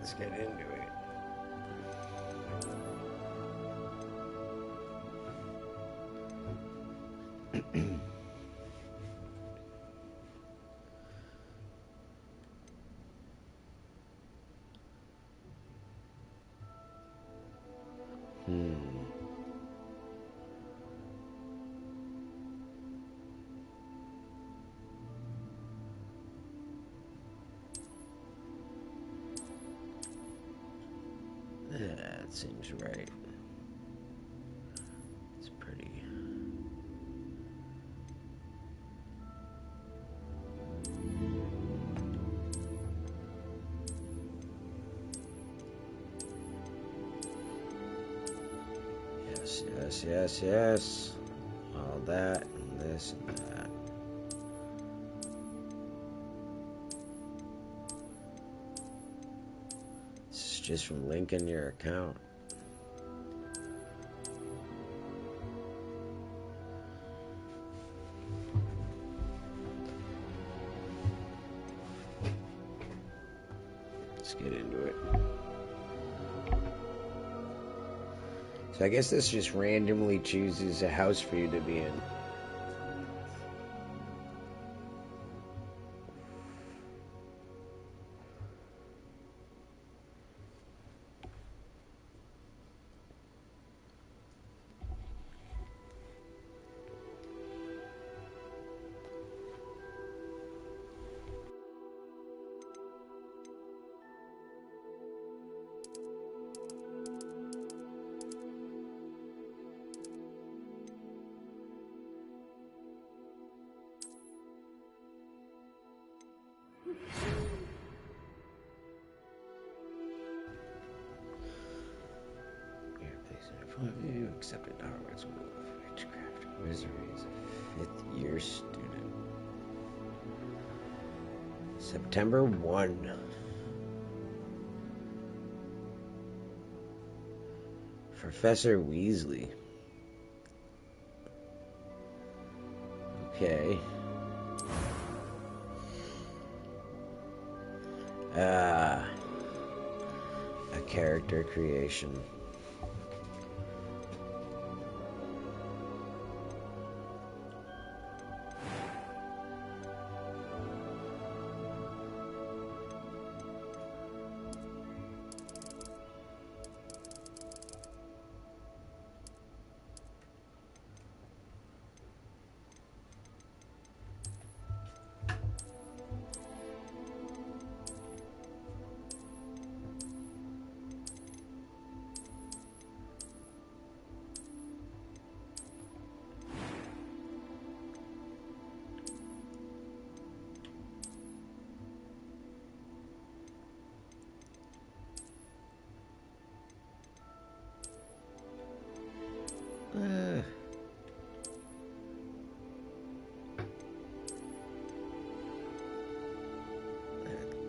Let's get into it. That seems right. It's pretty. Yes, yes, yes, yes. All that and this and that. This is just from linking your account. Let's get into it. So I guess this just randomly chooses a house for you to be in. You accepted Hogwarts School of Witchcraft and Wizardry as a 5th year student. September 1. Professor Weasley. Okay. A character creation.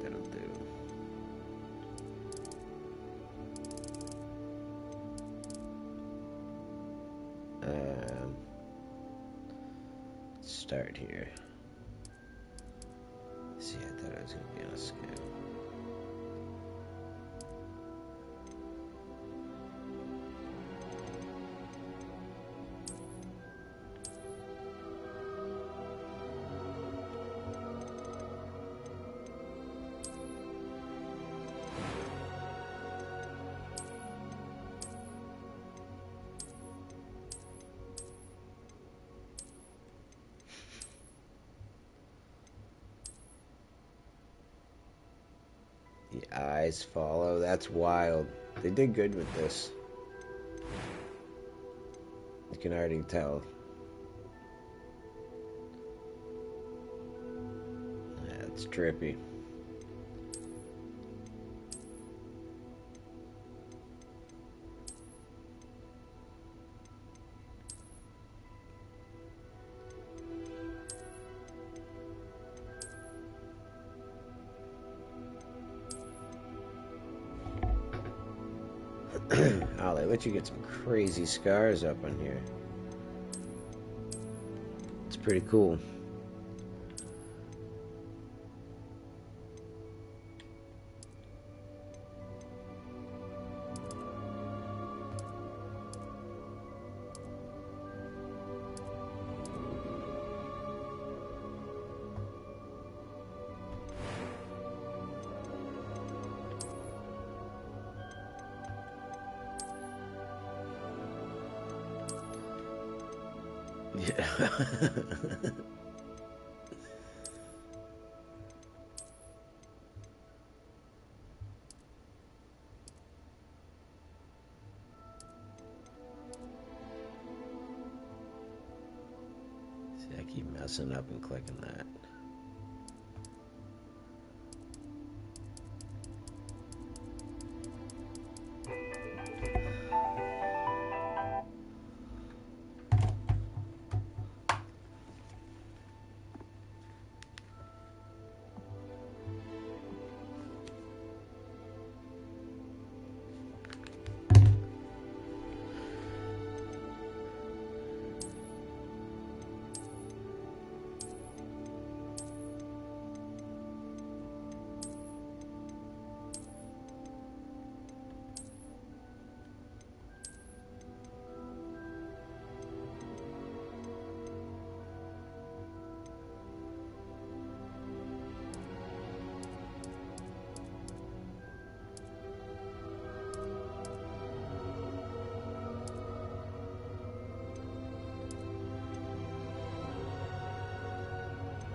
That'll do. Start here. See, I thought I was gonna be on a scale. The eyes follow. That's wild. They did good with this. You can already tell. That's trippy. Oh, they let you get some crazy scars up on here. It's pretty cool. it. See, I keep messing up and clicking that.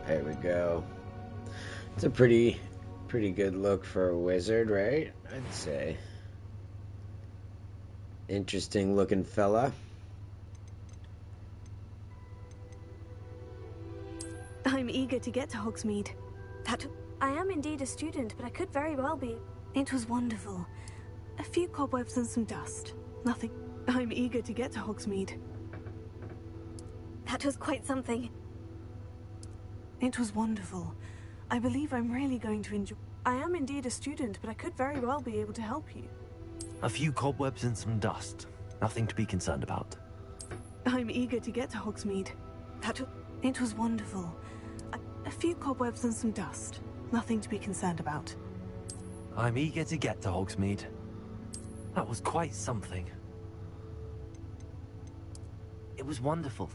There we go. It's a pretty good look for a wizard, right? I'd say. Interesting looking fella. I'm eager to get to Hogsmeade. I am indeed a student, but I could very well be. It was wonderful. A few cobwebs and some dust. Nothing. I'm eager to get to Hogsmeade. That was quite something. It was wonderful. I believe I'm really going to enjoy. I am indeed a student, but I could very well be able to help you. A few cobwebs and some dust. Nothing to be concerned about. I'm eager to get to Hogsmeade. It was wonderful. A few cobwebs and some dust. Nothing to be concerned about. I'm eager to get to Hogsmeade. That was quite something. It was wonderful.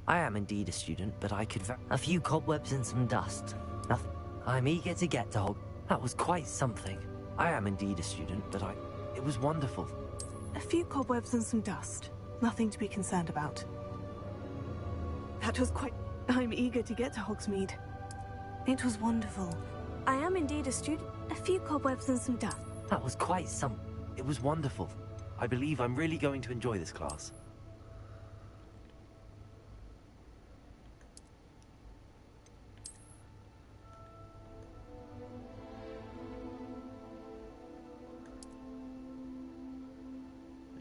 I am indeed a student, but I could a few cobwebs and some dust. Nothing. I'm eager to get to That was quite something. I am indeed a student, but it was wonderful. A few cobwebs and some dust. Nothing to be concerned about. That was quite... I'm eager to get to Hogsmeade. It was wonderful. I am indeed a student. A few cobwebs and some dust. That was quite some... It was wonderful. I believe I'm really going to enjoy this class.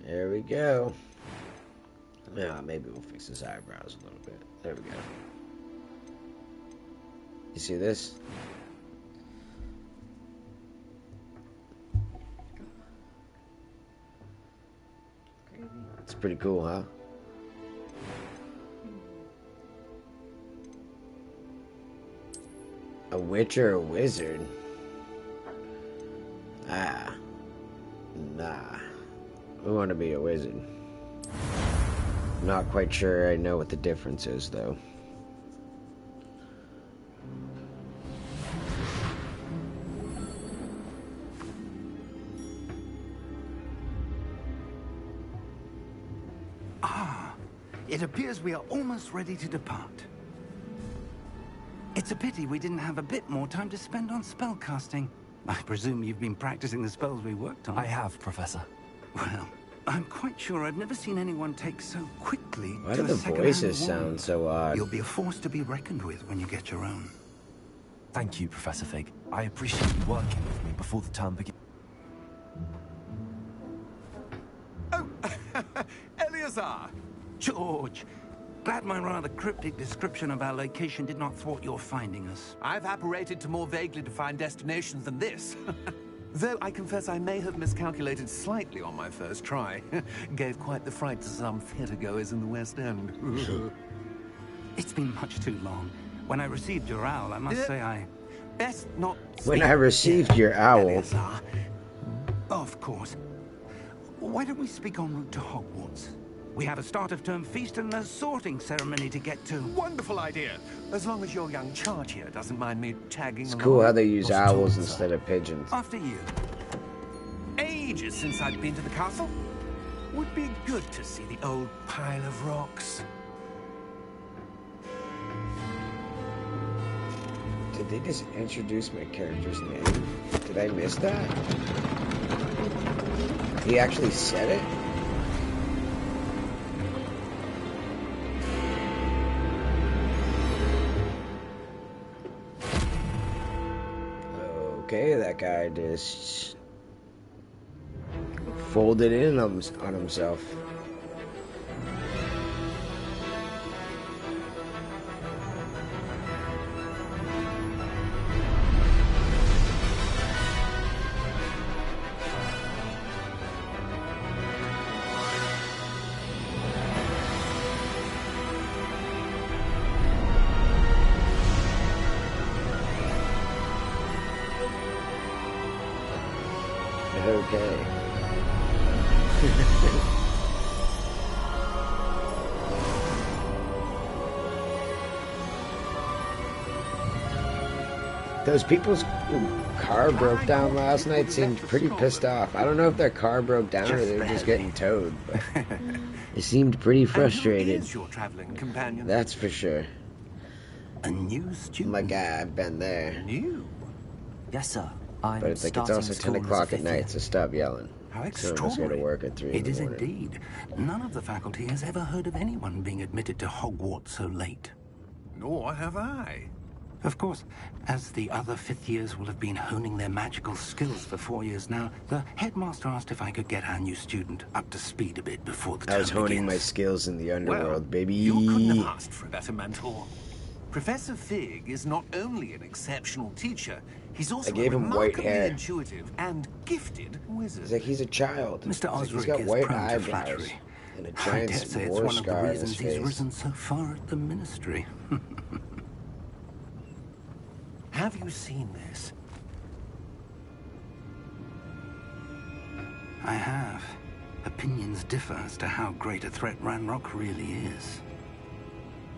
There we go. Yeah, maybe we'll fix his eyebrows a little bit. There we go. You see this? It's pretty cool, huh? A witch or a wizard? Ah. Nah. We want to be a wizard. I'm not quite sure I know what the difference is, though. It appears we are almost ready to depart. It's a pity we didn't have a bit more time to spend on spellcasting. I presume you've been practicing the spells we worked on. I have, Professor. Well, I'm quite sure I've never seen anyone take so quickly Why to do the a second-hand voices wand. sound so odd? You'll be a force to be reckoned with when you get your own. Thank you, Professor Fig. I appreciate you working with me before the term begins. Oh, Eleazar! George, glad my rather cryptic description of our location did not thwart your finding us. I've apparated to more vaguely defined destinations than this. Though I confess I may have miscalculated slightly on my first try. Gave quite the fright to some theatre-goers in the West End. It's been much too long. When I received your owl, I must say I... Best not... When I received your owl... Eleazar. Of course. Why don't we speak en route to Hogwarts? We have a start-of-term feast and a sorting ceremony to get to. Wonderful idea! As long as your young charge here doesn't mind me tagging It's along. cool how they use Not at all, owls sir. instead of pigeons. After you. Ages since I'd been to the castle. Would be good to see the old pile of rocks. Did they just introduce my character's name? Did I miss that? He actually said it? Okay, that guy just folded in on himself. Okay. Those people's car broke down last night seemed pretty pissed off. I don't know if their car broke down or they were just getting towed, but they seamed pretty frustrated. And who is your traveling companion? That's for sure. A new student? My guy, I've been there. New? Yes, sir. I'm But it's like it's also 10 o'clock at night, so stop yelling. How So I must go to extraordinary. work at 3 in It the is morning. indeed. None of the faculty has ever heard of anyone being admitted to Hogwarts so late. Nor have I. Of course, as the other fifth years will have been honing their magical skills for 4 years now, the headmaster asked if I could get our new student up to speed a bit before the term I was honing my begins. skills in the underworld, Well, baby. you couldn't have asked for a better mentor. Professor Fig is not only an exceptional teacher, he's also I gave a him white remarkably hair. intuitive and gifted wizard. He's like, he's a child. Mr. He's like, he's Osric got is white prone to eyebrows flattery. and a I giant dare say it's war one of the scar on his reasons he's face. risen so far at the ministry. Have you seen this? I have. Opinions differ as to how great a threat Ranrock really is.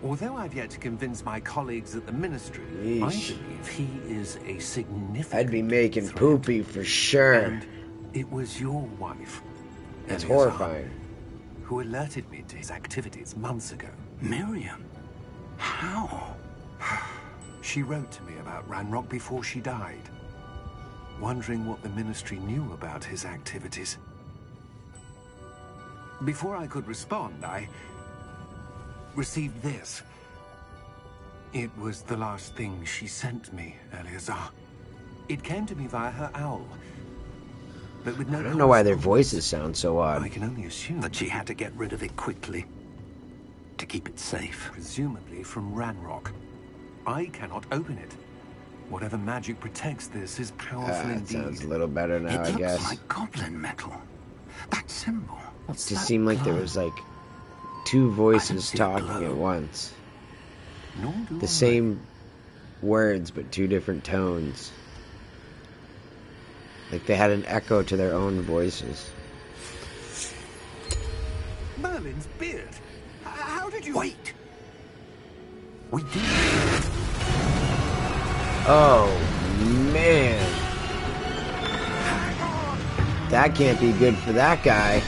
Although I've yet to convince my colleagues at the ministry, I Yeesh. believe he is a significant I'd be making threat. poopy for sure. And it was your wife, That's Eleazar, horrifying. who alerted me to his activities months ago. Miriam? How? She wrote to me about Ranrock before she died, wondering what the ministry knew about his activities. Before I could respond, I received this. It was the last thing she sent me, Eleazar. It came to me via her owl, but with no I don't know why their correspondence. voices sound so odd. I can only assume That she had to get rid of it quickly. To keep it safe. presumably from Ranrock. I cannot open it. Whatever magic protects this is powerful That sounds a indeed. little better now, It I looks guess. like goblin metal. That symbol. What's It just that seemed like there glow? was like two voices see it talking glow. at once. Nor do The I. same words, but two different tones. Like they had an echo to their own voices. Merlin's beard. How did you... Wait! We did. Oh, man. That can't be good for that guy.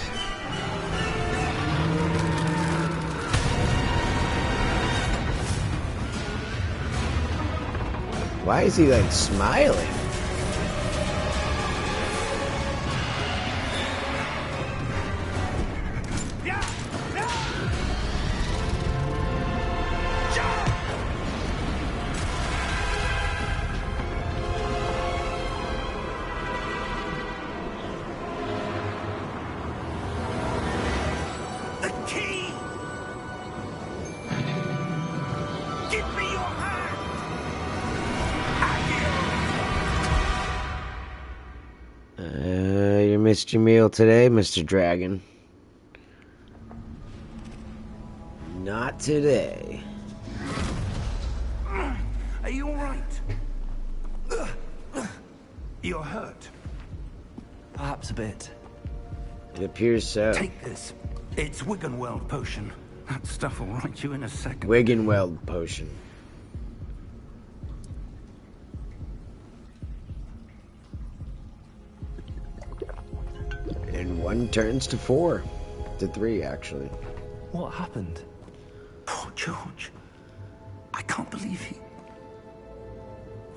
Why is he like smiling? The key! Give me your hand! You missed your meal today, Mr. Dragon. Not today. Are you alright? You're hurt. Perhaps a bit. It appears so. Take this. It's Wiggenweld potion. That stuff will right you in a second. Wiggenweld potion. And 1 turns to 4. To 3, actually. What happened? Poor George. I can't believe he...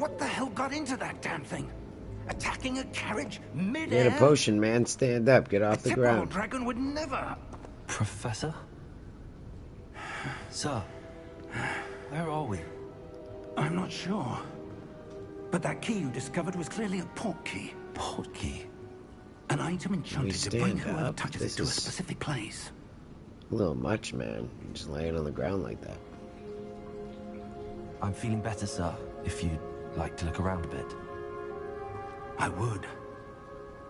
What the hell got into that damn thing? Attacking a carriage Get mid-air? a potion, man. Stand up. Get off the Temporal ground. dragon would never. Professor? Sir, where are we? I'm not sure. But that key you discovered was clearly a port key. Port key? An item enchanted to bring stand whoever up. touches This it to a is- specific place. A little much, man. Just laying on the ground like that. I'm feeling better, sir, if you'd like to look around a bit. I would.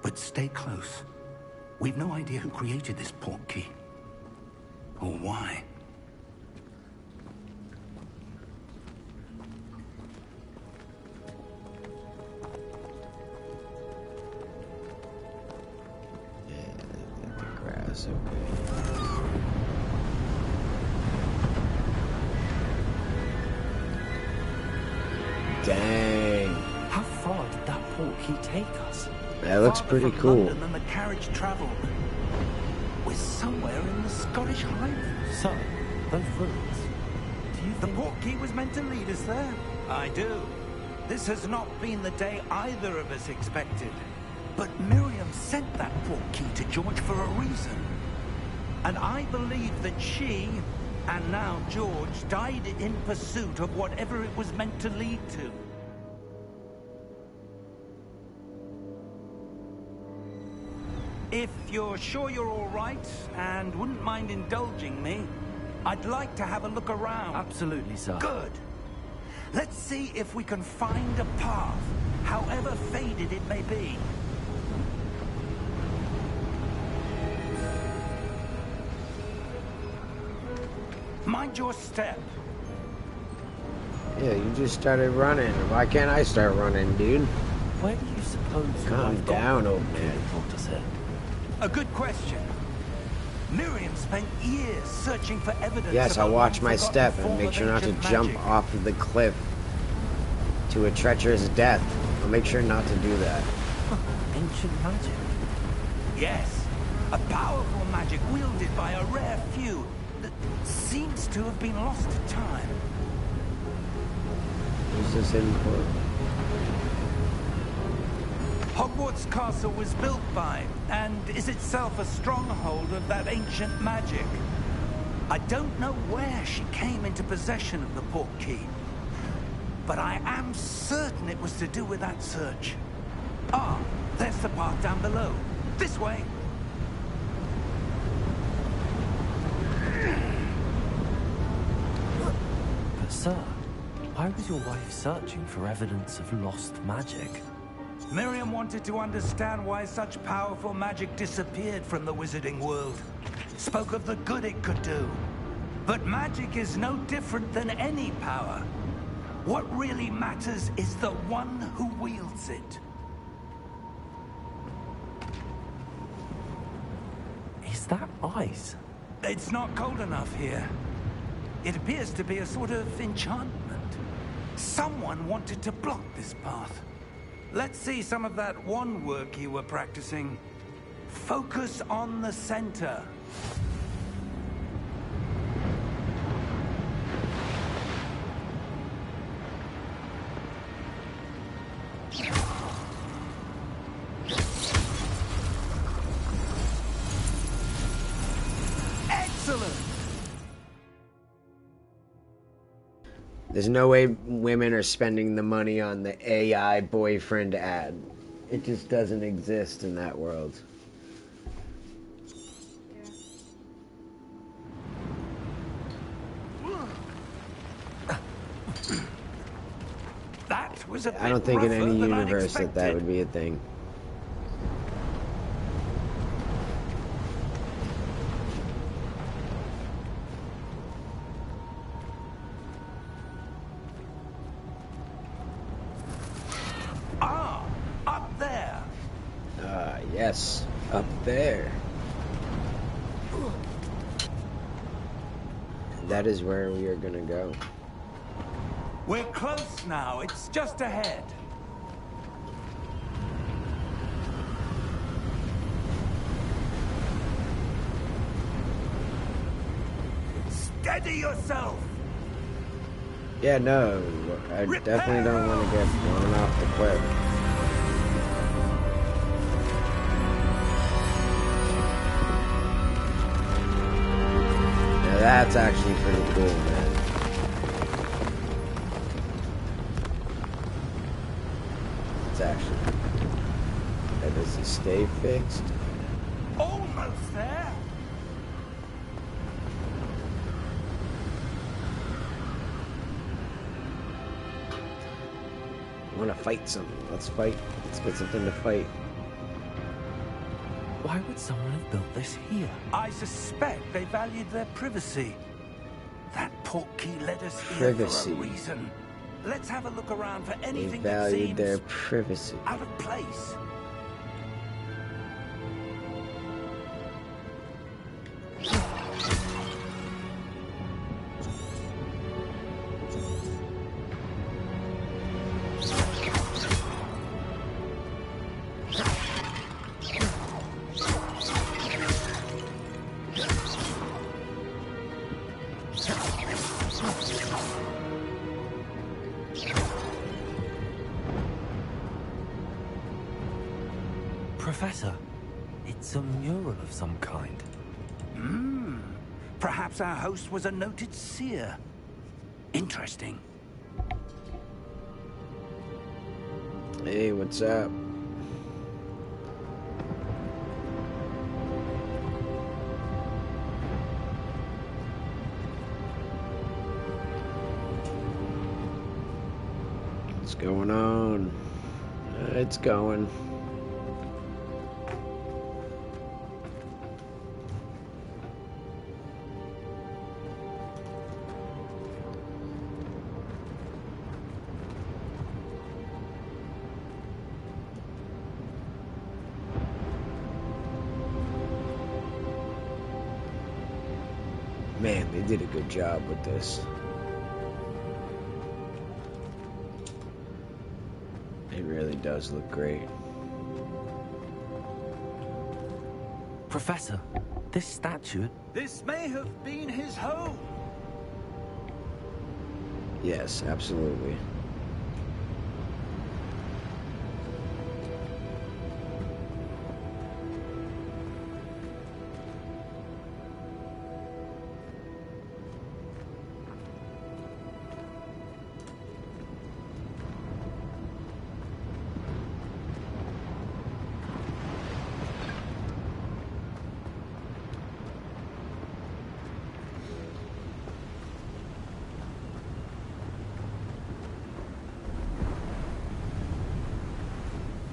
But stay close. We've no idea who created this port key. Or why. Yeah, the grass, okay. Dang. How far did that port key take us? That looks Farther pretty from cool. London than the carriage travelled. We're somewhere in the Scottish Highlands. Sir, those ruins. Do you The think... port key was meant to lead us there. I do. This has not been the day either of us expected. But Miriam sent that port key to George for a reason. And I believe that she, and now George, died in pursuit of whatever it was meant to lead to. If you're sure you're all right and wouldn't mind indulging me, I'd like to have a look around. Absolutely, sir. Good. Let's see if we can find a path, however faded it may be. Mind your step. Yeah, you just started running. Why can't I start running, dude? Where do you suppose Calm I've got down, the old port key man. that brought us here? A good question. Miriam spent years searching for evidence. Yes, of I'll a watch my long-forgotten step and form make of sure not to ancient jump magic. off of the cliff to a treacherous death. I'll make sure not to do that. Ancient magic. Yes, a powerful magic wielded by a rare few that seems to have been lost to time. Who's this hidden quote? Hogwarts Castle was built by, and is itself a stronghold of that ancient magic. I don't know where she came into possession of the port key, but I am certain it was to do with that search. Ah, there's the path down below. This way. But sir, why was your wife searching for evidence of lost magic? Miriam wanted to understand why such powerful magic disappeared from the wizarding world. Spoke of the good it could do. But magic is no different than any power. What really matters is the one who wields it. Is that ice? It's not cold enough here. It appears to be a sort of enchantment. Someone wanted to block this path. Let's see some of that wand work you were practicing. Focus on the center. Excellent! There's no way women are spending the money on the AI boyfriend ad. It just doesn't exist in that world. That was a bit I don't think in rougher any than universe that unexpected. would be a thing. Ah, up there. Yes, up there. That is where we are gonna go. We're close now. It's just ahead. Steady yourself. Yeah, no, I definitely don't want to get blown off the cliff. Now that's actually pretty cool, man. It's actually... Does it stay fixed? Almost there. I want to fight something. Let's fight. Let's get something to fight. Why would someone have built this here? I suspect they valued their privacy. That portkey led us here for a reason. Let's have a look around for anything that seems... They valued their privacy. ...out of place. Professor, it's a mural of some kind. Perhaps our host was a noted seer. Interesting. Hey, what's up? What's going on? It's going. Man, they did a good job with this. It really does look great. Professor, this statue... This may have been his home. Yes, absolutely.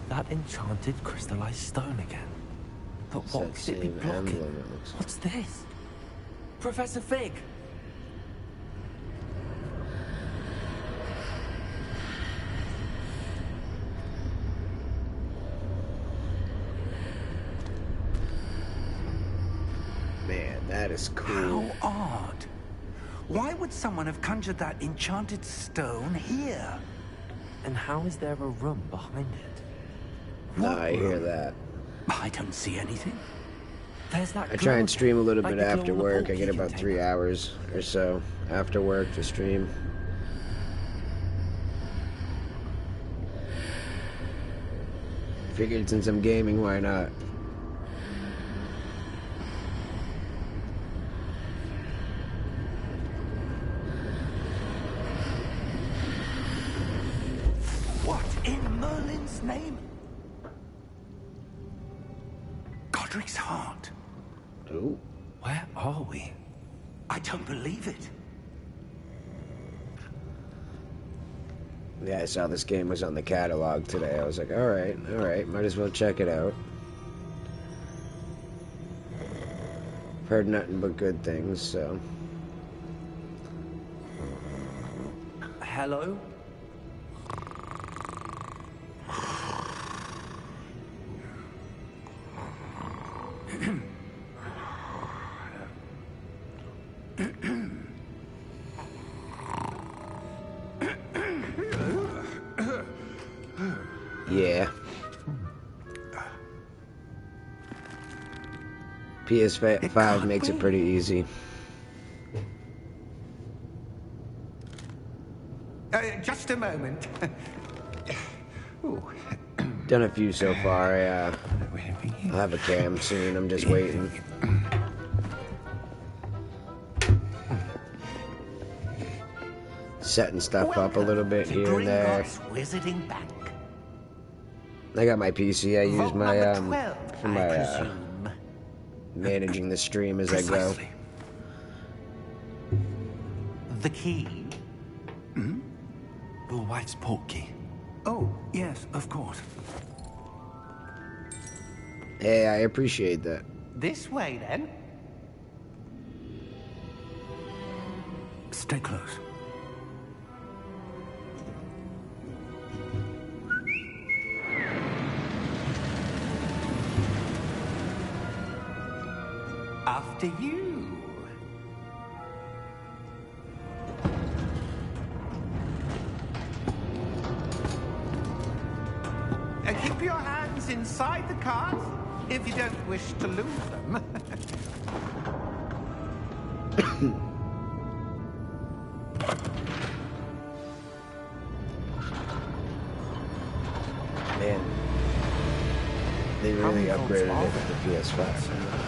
That enchanted crystallized stone again. But what could it be blocking? What's this? Professor Fig! Man, that is cool. How odd. Why would someone have conjured that enchanted stone here? And how is there a room behind it? No, I hear that. I don't see anything. There's that I try and stream a little like bit the glow after on the work. I portkey get about container. 3 hours or so after work to stream. Figured since I'm gaming, why not? What in Merlin's name? Godric's heart. Ooh. Where are we? I don't believe it. Yeah, I saw this game was on the catalog today. I was like, alright, might as well check it out. Heard nothing but good things, so... Hello? Yeah. PS5 makes it pretty easy. just a moment. Ooh. Done a few so far. I'll have a cam soon. I'm just waiting. Setting stuff up a little bit here and there. Wizarding Bank. I got my PC. I use my for my presume. managing the stream as I go. Precisely. The key. Hmm? Your wife's port key. Oh, yes, of course. Hey, I appreciate that. This way, then. Stay close. After you. Keep your hands inside the cart if you don't wish to lose them. Man, they really upgraded it with the PS5.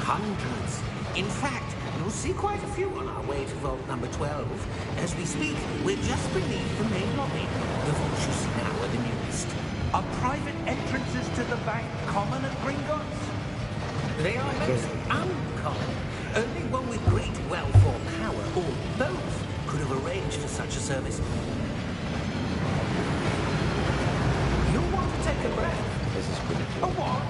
Hundreds. In fact, you'll see quite a few on our way to vault number 12. As we speak, we're just beneath the main lobby. The vaults you see now are the newest. Are private entrances to the bank common at Gringotts? They are most uncommon. Only one with great wealth or power, or both, could have arranged for such a service. You'll want to take a breath. This is pretty A cool. what?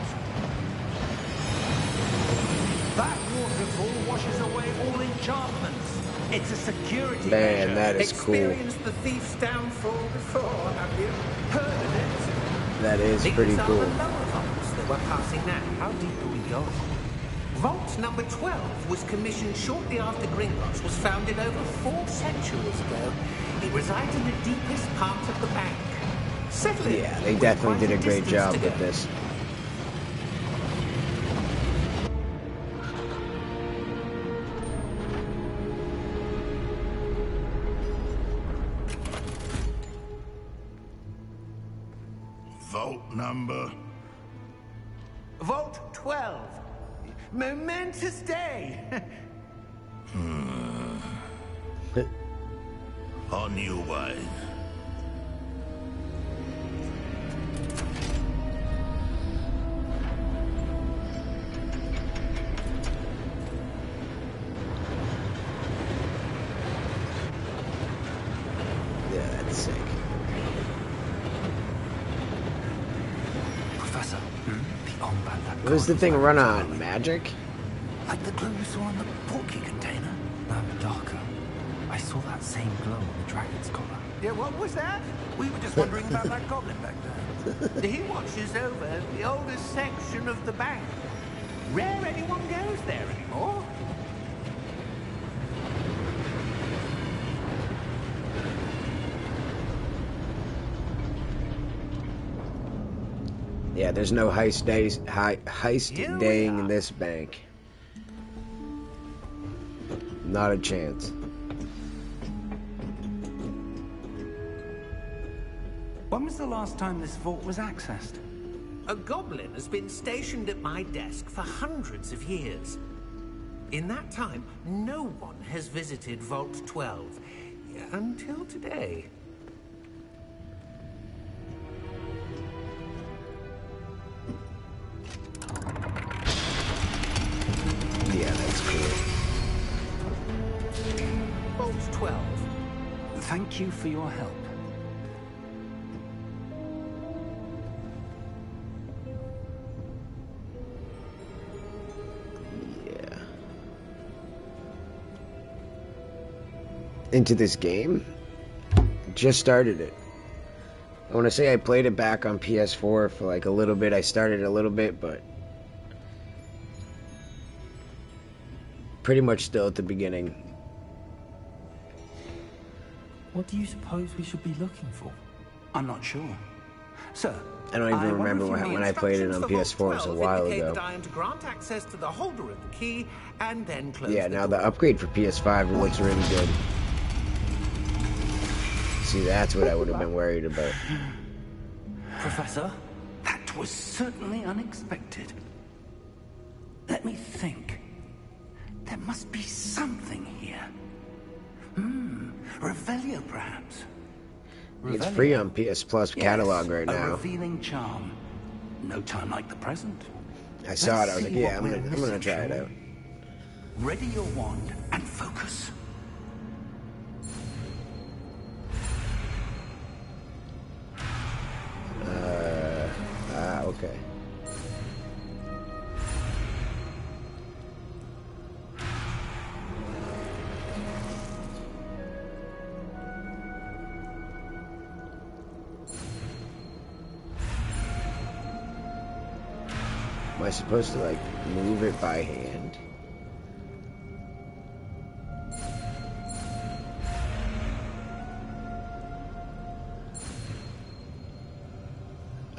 That waterfall washes away all enchantments. It's a security Man, measure. that is cool. Experienced the thief's downfall before, have you? Heard of it? That is pretty These are cool. the lower vaults that we're passing now. How deep are we going? Vault number 12 was commissioned shortly after Gringotts was founded over 4 centuries ago. It resides in the deepest part of the bank. Settle in. Yeah, they With definitely quite did a great distance job to with go. this. Vault number. Vault 12. Momentous day. On your way. Yeah, that's sick. Professor, the armband that What does the thing run on? Magic? Like the glow you saw on the port key container? No, darker. I saw that same glow on the dragon's collar. Yeah, what was that? We were just wondering about that goblin back there. He watches over the oldest section of the bank. Rare anyone goes there anymore. Yeah, there's no heist Here we daying in are. this bank. Not a chance. When was the last time this vault was accessed? A goblin has been stationed at my desk for hundreds of years. In that time, no one has visited Vault 12. Until today. Yeah, that's cool. Vault 12. Thank you for your help. Yeah. Into this game? Just started it. I want to say I played it back on PS4 for like a little bit. I started a little bit, but pretty much still at the beginning. What do you suppose we should be looking for? I'm not sure. Sir, I don't even remember when I played it on Instructions for PS4. It Vault was a 12 while indicate ago. that I am to grant access to the holder of the key and then close Yeah, the now door. the upgrade for PS5 looks really good. See, that's what I would have been worried about. Professor, that was certainly unexpected. Let me think. There must be something here. Revelio, perhaps. It's free on PS Plus catalog right A now. revealing charm. No time like the present. I saw it. I was Let's like, see yeah, what I'm we're gonna missing, try it shall out. we? Ready your wand and focus. Okay. Am I supposed to, like, move it by hand?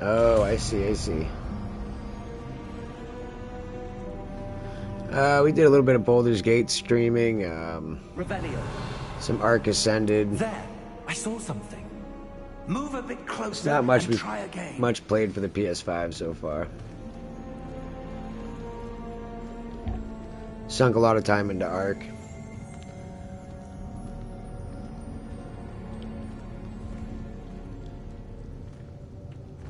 Oh, I see, I see. We did a little bit of Baldur's Gate streaming, Revelio. some Ark Ascended. There. I saw something. Move a bit closer Not much and try again. much played for the PS5 so far. Sunk a lot of time into Ark.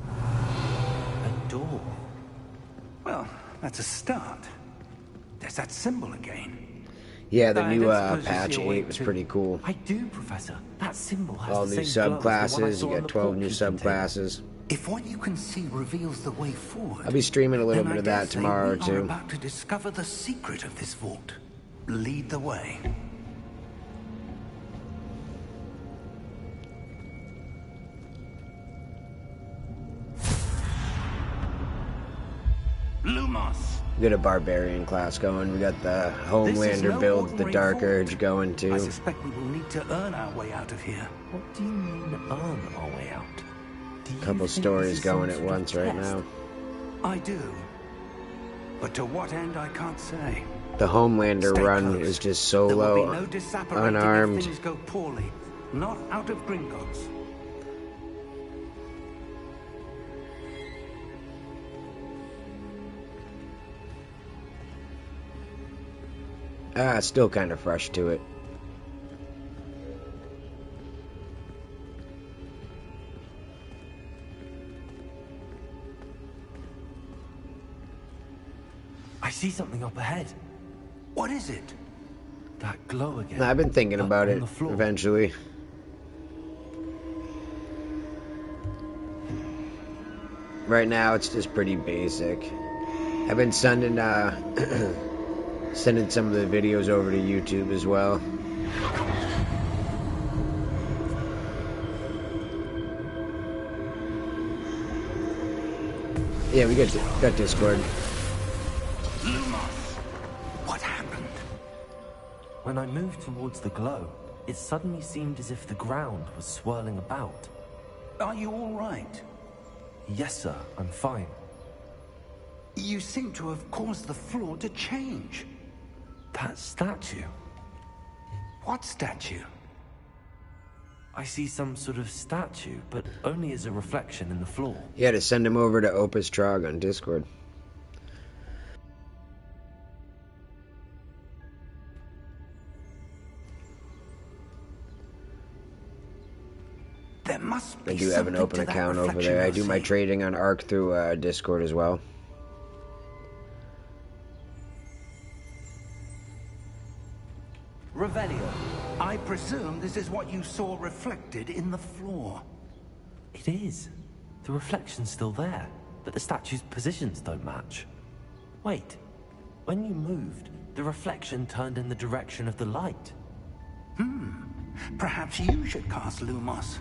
A door. Well, that's a start. There's that symbol again. Yeah, the I new don't suppose you patch see a way 8 was to- pretty cool. I do, Professor. That symbol has All the new same glow as the one I subclasses. saw You on got the 12 new portkey container. subclasses. If what you can see reveals the way forward, I'll be streaming a little then bit I of dare that say tomorrow we are too. about to discover the secret of this vault. Lead the way. Lumos. We got a barbarian class going. We got the This is Homelander no build, the ordinary Dark vault. Urge going I too. suspect we will need to earn our way out of here. What do you mean, earn our way out? Do you Couple think stories this is going some at sort of once right test? now. I do. But to what end, I can't say. The Homelander Stay run close. is just There will solo, be no disapparating unarmed. if things go poorly. Not out of Gringotts. Still kind of fresh to it. I see something up ahead. What is it? That glow again. I've been thinking Up about on it the floor. eventually. Right now, it's just pretty basic. I've been sending sending some of the videos over to YouTube as well. Yeah, we got Discord. Lumos! What happened? When I moved towards the glow, it suddenly seemed as if the ground was swirling about. Are you all right? Yes, sir, I'm fine. You seem to have caused the floor to change. That statue. What statue? I see some sort of statue, but only as a reflection in the floor. Yeah, to send him over to Opus Trog on Discord. There must be I do have an something open to that account over reflection there. I I do my see. trading on Arc through Discord as well. Revelio, I presume this is what you saw reflected in the floor. It is. The reflection's still there, but the statue's positions don't match. Wait, when you moved, the reflection turned in the direction of the light. Perhaps you should cast Lumos.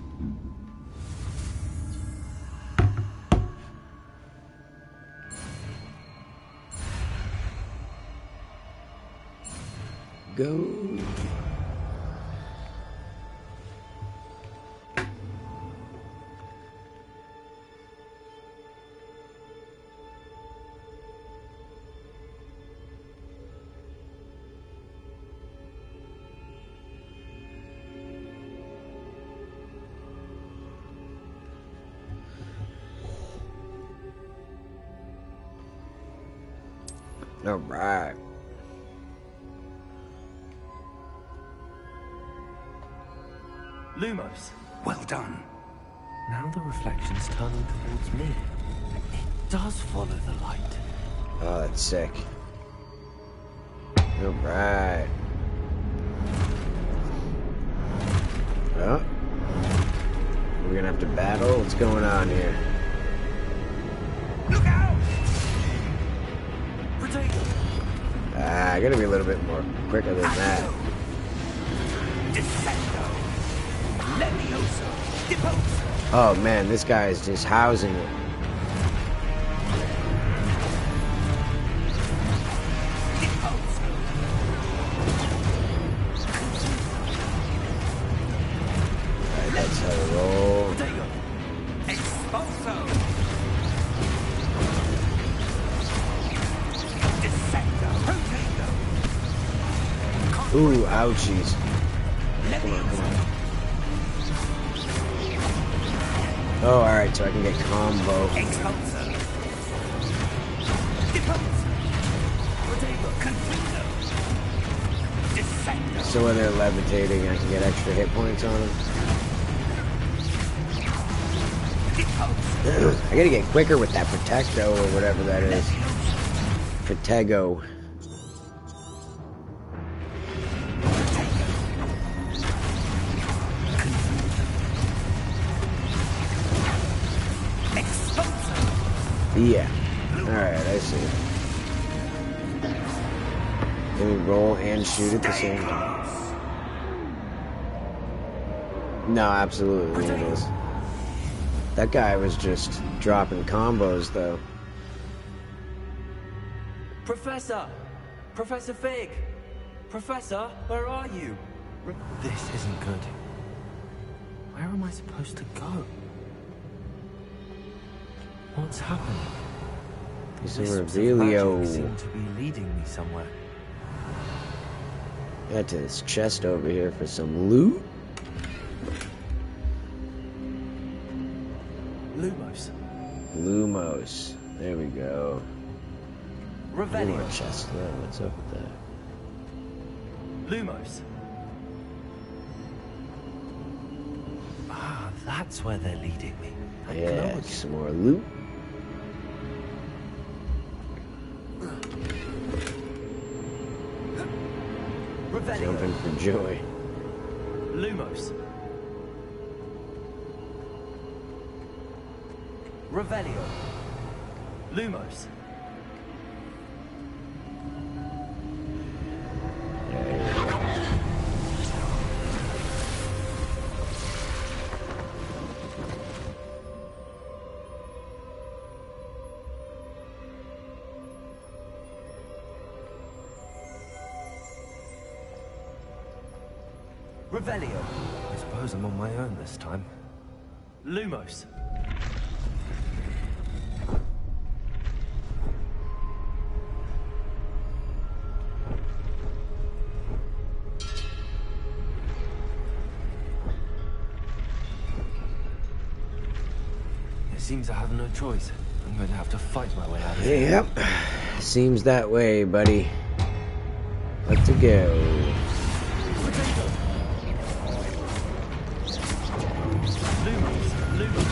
Go. All right. Lumos. Well done. Now the reflection's turning towards me. It does follow the light. Oh, that's sick. All right. Oh. We're gonna have to battle? What's going on here? Look out! Potato. I gotta be a little bit more quicker than that. Descendo. Levioso. Deposo. Oh man, this guy is just housing it. Deposo. Alright, that's how to roll. Potato. Expulso. Descendo. Potato. Ooh, ouchies. Come on, come on. Oh, alright, so I can get combo. Expulso. Deposo. Potato. Confuso. Descendo. So when they're levitating, I can get extra hit points on them. Deposo. I gotta get quicker with that Protecto or whatever that is. Protego. Yeah. Alright, I see. Can we roll and shoot at the same time? No, absolutely it is. That guy was just dropping combos, though. Professor! Professor Fig! Professor, where are you? This isn't good. Where am I supposed to go? What's happening? He's a Wisps of Revelio. magic seem to be leading me somewhere. Got to this chest over here for some loot. Lumos. Lumos. There we go. Revelio. More chest there. What's up with that? Lumos. Ah, that's where they're leading me. That Yeah, glows. some more loot. Revelio. Jumping for joy. Lumos. Revelio. Lumos. Yeah, here we go. Revelio. I suppose I'm on my own this time. Lumos. It seems I have no choice. I'm going to have to fight my way out of here. Yep. Seems that way, buddy. Let's go. Lumos. Lumos.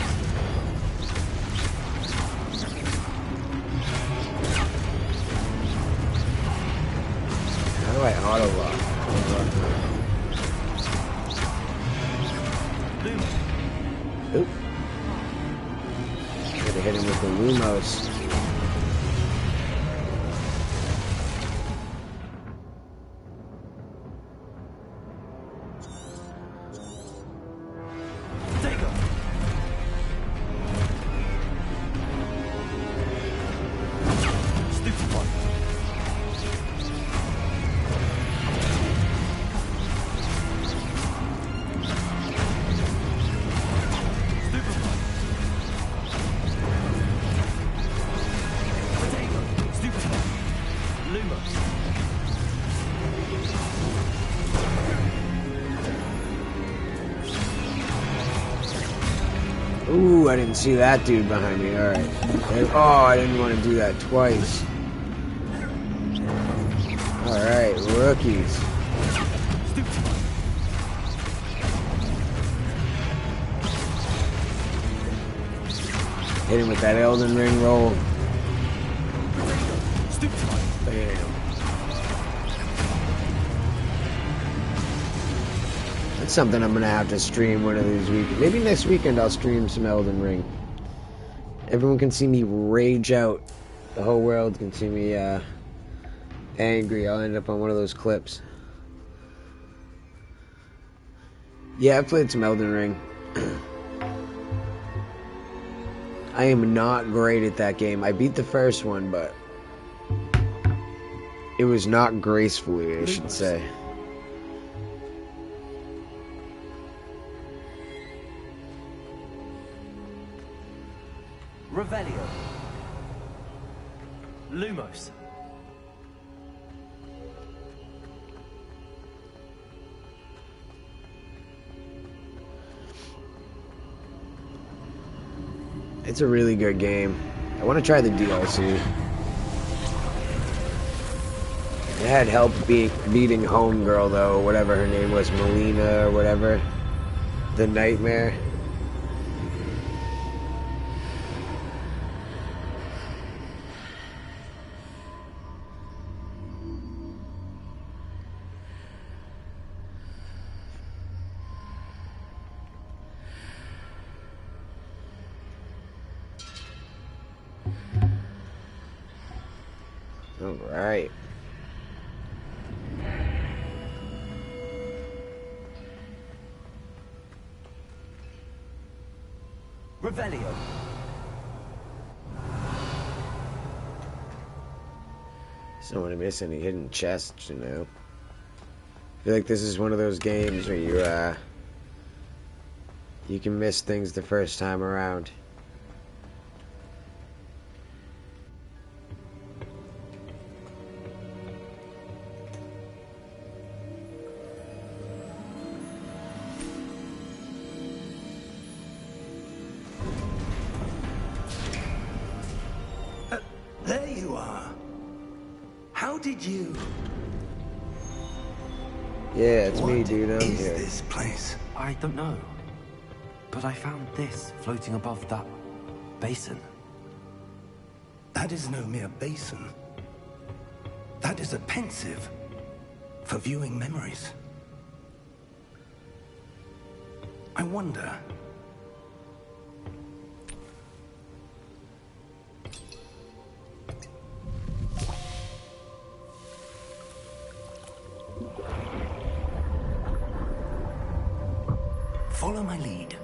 How do I auto lock? Lumos. Oop. Gotta hit him with the Lumos. Take off. Stupid one. Stupid one. Potato. Stupid one. Lumos. Ooh, I didn't see that dude behind me. Alright. Oh, I didn't want to do that twice. Alright, rookies. Hit him with that Elden Ring roll. Bam. That's something I'm gonna have to stream one of these weekends. Maybe next weekend I'll stream some Elden Ring. Everyone can see me rage out. The whole world can see me angry. I'll end up on one of those clips. Yeah, I've played some Elden Ring. I am not great at that game. I beat the first one, but it was not gracefully, I should say. Revelio. Lumos. It's a really good game. I want to try the DLC. It had help beating Homegirl, though, whatever her name was, Melina or whatever. The Nightmare. Alright. Revelio. Just don't want to miss any hidden chests, you know. I feel like this is one of those games where you can miss things the first time around. There you are. How did you... Yeah, it's me, dude. I'm What is here. this place? I don't know. But I found this floating above that basin. That is no mere basin. That is a pensive for viewing memories. I wonder... Follow my lead.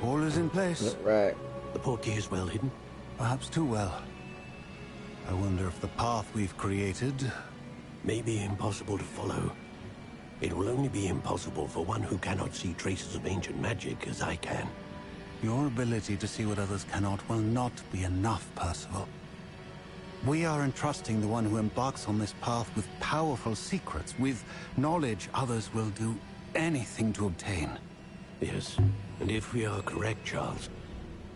All is in place. Right. The portkey is well hidden. Perhaps too well. I wonder if the path we've created... May be impossible to follow. It will only be impossible for one who cannot see traces of ancient magic as I can. Your ability to see what others cannot will not be enough, Percival. We are entrusting the one who embarks on this path with powerful secrets, with knowledge others will do anything to obtain. Yes, and if we are correct, Charles,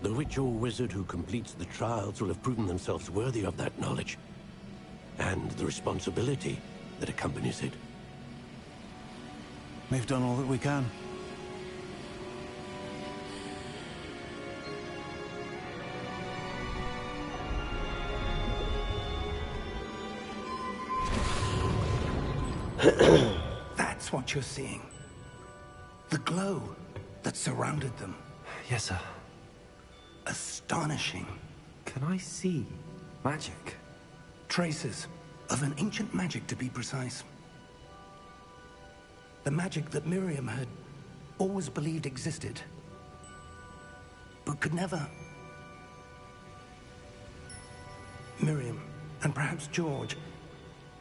the witch or wizard who completes the trials will have proven themselves worthy of that knowledge, and the responsibility that accompanies it. We've done all that we can. That's what you're seeing. The glow that surrounded them. Yes, sir. Astonishing. Can I see magic? Traces of an ancient magic, to be precise. The magic that Miriam had always believed existed, but could never. Miriam, and perhaps George,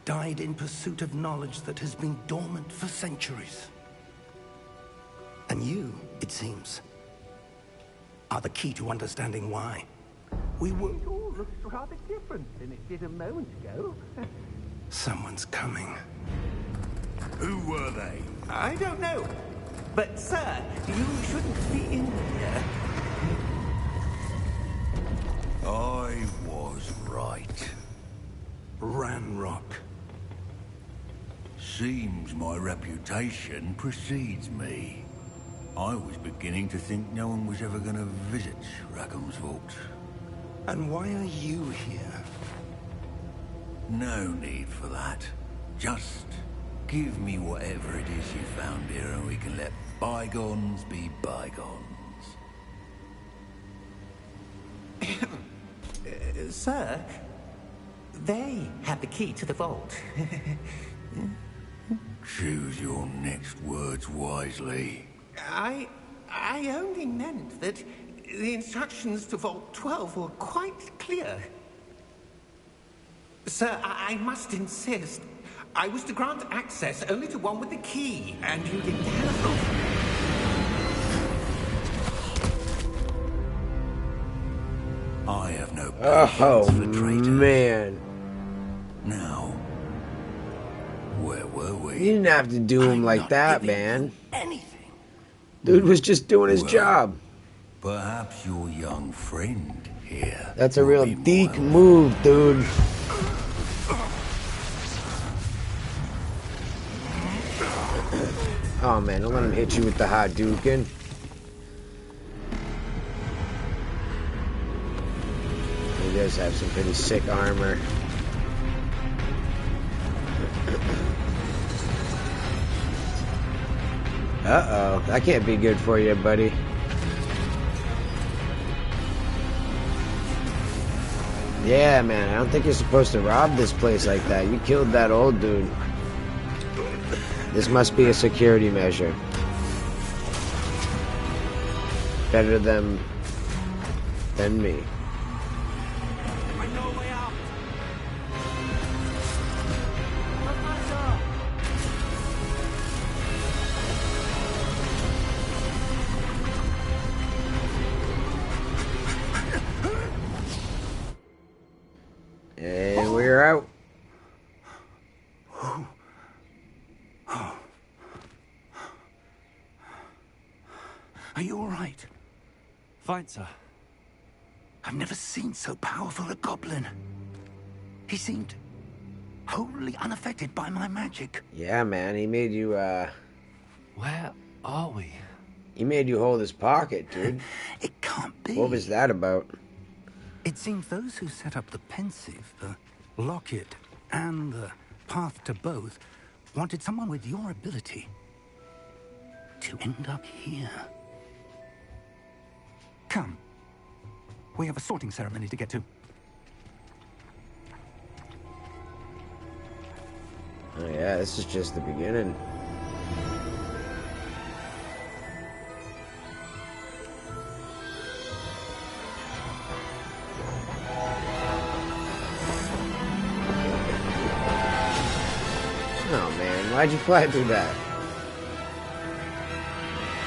died in pursuit of knowledge that has been dormant for centuries. And you, it seems, are the key to understanding why. We were... It all looks rather different than it did a moment ago. Someone's coming. Who were they? I don't know. But, sir, you shouldn't be in here. I was right. Ranrock. Seems my reputation precedes me. I was beginning to think no one was ever going to visit Rackham's vault. And why are you here? No need for that. Just give me whatever it is you found here and we can let bygones be bygones. Sir, they had the key to the vault. Choose your next words wisely. I only meant that the instructions to Vault 12 were quite clear. Sir, I must insist. I was to grant access only to one with the key, and you didn't have... I have no patience for traitors. Man. Now, where were we? You didn't have to do him like that, man. Anything. Dude was just doing his job. Perhaps your young friend here. That's a will real be deek more move, dude. Oh man, don't let him hit you with the Hadouken. He does have some pretty sick armor. Uh-oh, that can't be good for you, buddy. Yeah, man, I don't think you're supposed to rob this place like that. You killed that old dude. This must be a security measure. Better than me. And we're out. Are you all right? Fine, sir. I've never seen so powerful a goblin. He seemed wholly unaffected by my magic. Yeah, man, he made you, Where are we? he made you hold his pocket, dude. It can't be. What was that about? It seems those who set up the pensive, the locket, and the path to both wanted someone with your ability to end up here. Come. We have a sorting ceremony to get to. Oh yeah, this is just the beginning. Oh man, why'd you fly through that?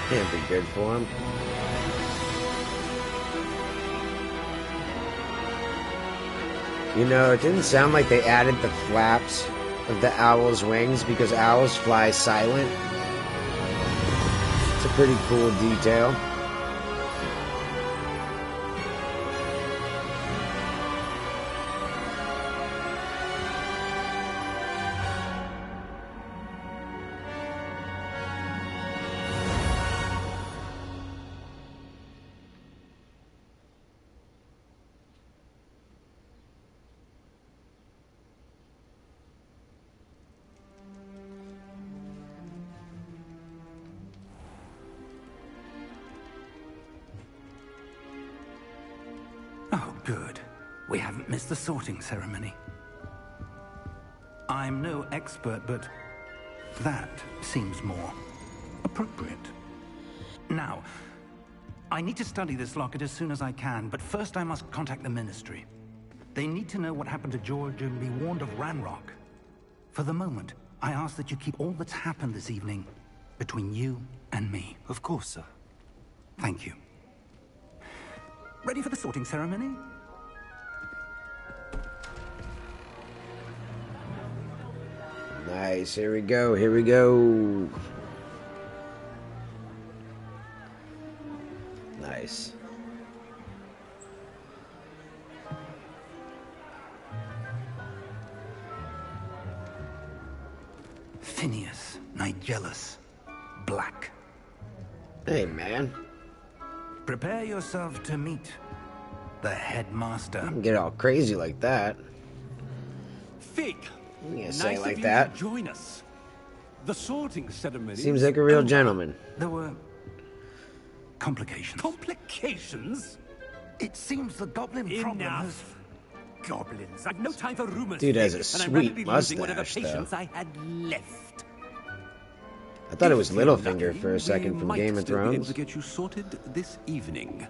Can't be good for him. You know, it didn't sound like they added the flaps of the owl's wings because owls fly silent. It's a pretty cool detail. Oh, good. We haven't missed the sorting ceremony. I'm no expert, but that seems more appropriate. Now, I need to study this locket as soon as I can, but first I must contact the Ministry. They need to know what happened to George and be warned of Ranrock. For the moment, I ask that you keep all that's happened this evening between you and me. Of course, sir. Thank you. Ready for the sorting ceremony? Nice. Here we go. Here we go. Nice. Phineas, Nigellus, Black. Hey, man. Prepare yourself to meet the headmaster. Don't get all crazy like that. Fig! You can't Nice say it of like you that. to join us. The sorting ceremony. Seems like a real gentleman. There were complications. Complications? It seems the goblin problem has... Enough. Goblins. I've no time for rumors. Dude has Fig, a and I'm sweet rapidly losing whatever mustache, patience though. I had left. I thought it was If you're Littlefinger lucky, for a second we from might Game of still be able Thrones. to get you sorted this evening.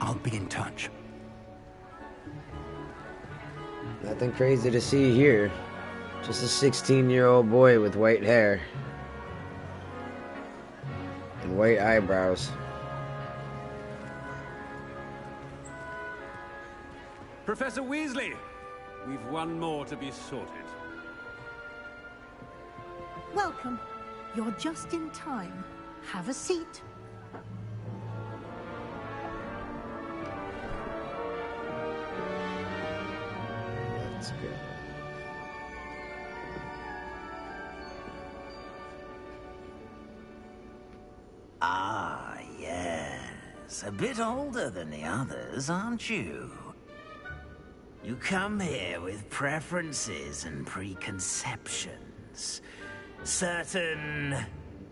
I'll be in touch. Nothing crazy to see here. Just a 16-year-old boy with white hair. And white eyebrows. Professor Weasley, we've one more to be sorted. Welcome. You're just in time. Have a seat. That's good. Ah, yes. A bit older than the others, aren't you? You come here with preferences and preconceptions. Certain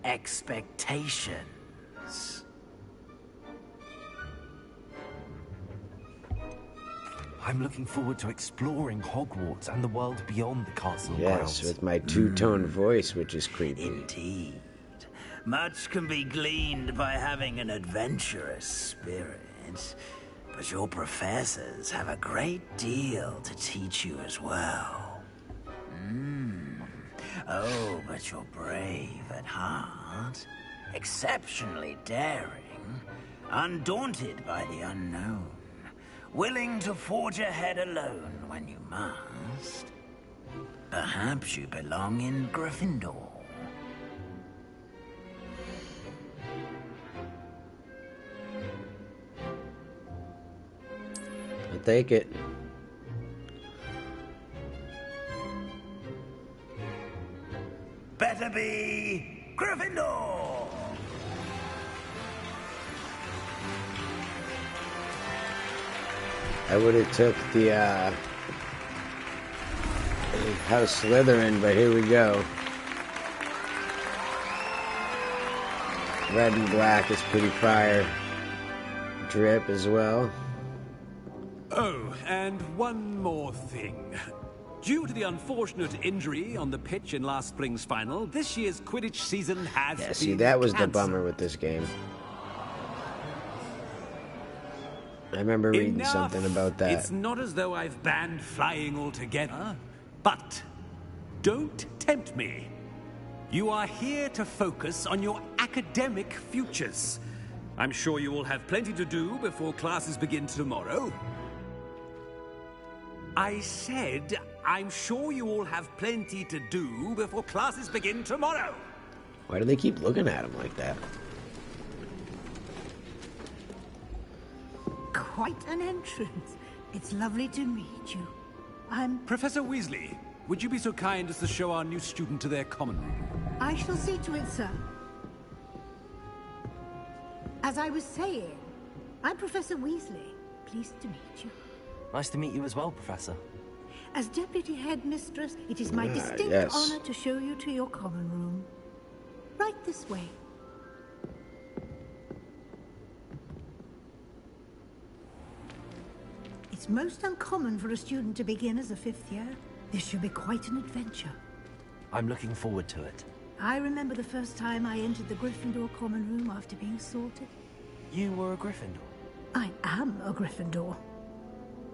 expectations. I'm looking forward to exploring Hogwarts and the world beyond the castle Yes, grounds. with my two-tone voice, which is creepy. Indeed. Much can be gleaned by having an adventurous spirit. But your professors have a great deal to teach you as well. Oh, but you're brave at heart. Exceptionally daring. Undaunted by the unknown. Willing to forge ahead alone when you must. Perhaps you belong in Gryffindor. I'll take it. Better be Gryffindor! I would have took the House Slytherin, but here we go. Red and black is pretty fire. Drip as well. Oh, and one more thing. Due to the unfortunate injury on the pitch in last spring's final, this year's Quidditch season has Yeah, been see, that was the cancelled. bummer with this game. I remember reading Enough. something about that. It's not as though I've banned flying altogether, but don't tempt me. You are here to focus on your academic futures. I'm sure you will have plenty to do before classes begin tomorrow. I said, I'm sure you all have plenty to do before classes begin tomorrow. Why do they keep looking at him like that? Quite an entrance. It's lovely to meet you. I'm... Professor Weasley, would you be so kind as to show our new student to their common room? I shall see to it, sir. As I was saying, I'm Professor Weasley. Pleased to meet you. Nice to meet you as well, Professor. As Deputy Headmistress, it is my distinct yes. honor to show you to your common room. Right this way. It's most uncommon for a student to begin as a fifth year. This should be quite an adventure. I'm looking forward to it. I remember the first time I entered the Gryffindor common room after being sorted. You were a Gryffindor? I am a Gryffindor.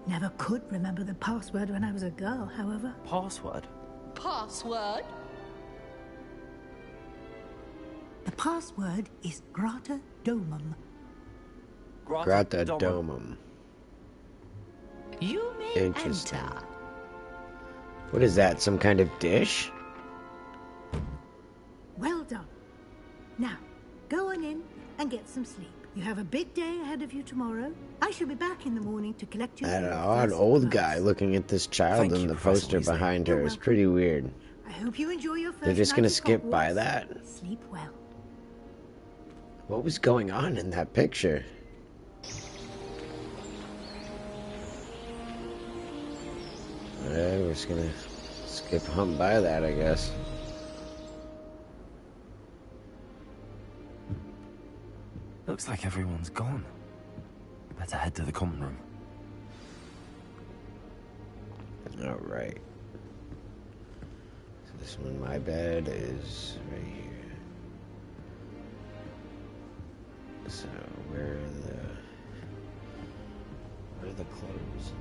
Never could remember the password when I was a girl, however. Password? Password? password is Grata Domum. Grata Domum. You may Interesting. enter. What is that? Some kind of dish? Well done. Now, go on in and get some sleep. You have a big day ahead of you tomorrow. I shall be back in the morning to collect you. I don't know. An old guy looking at this child in the poster behind her is pretty weird. I hope you enjoy your first They're just night gonna at skip by Hogwarts. that. Sleep well. What was going on in that picture? Alright, we're just gonna hump by that, I guess. Looks like everyone's gone. Better head to the common room. Alright. So this one, my bed, is right here. So, where are the clothes?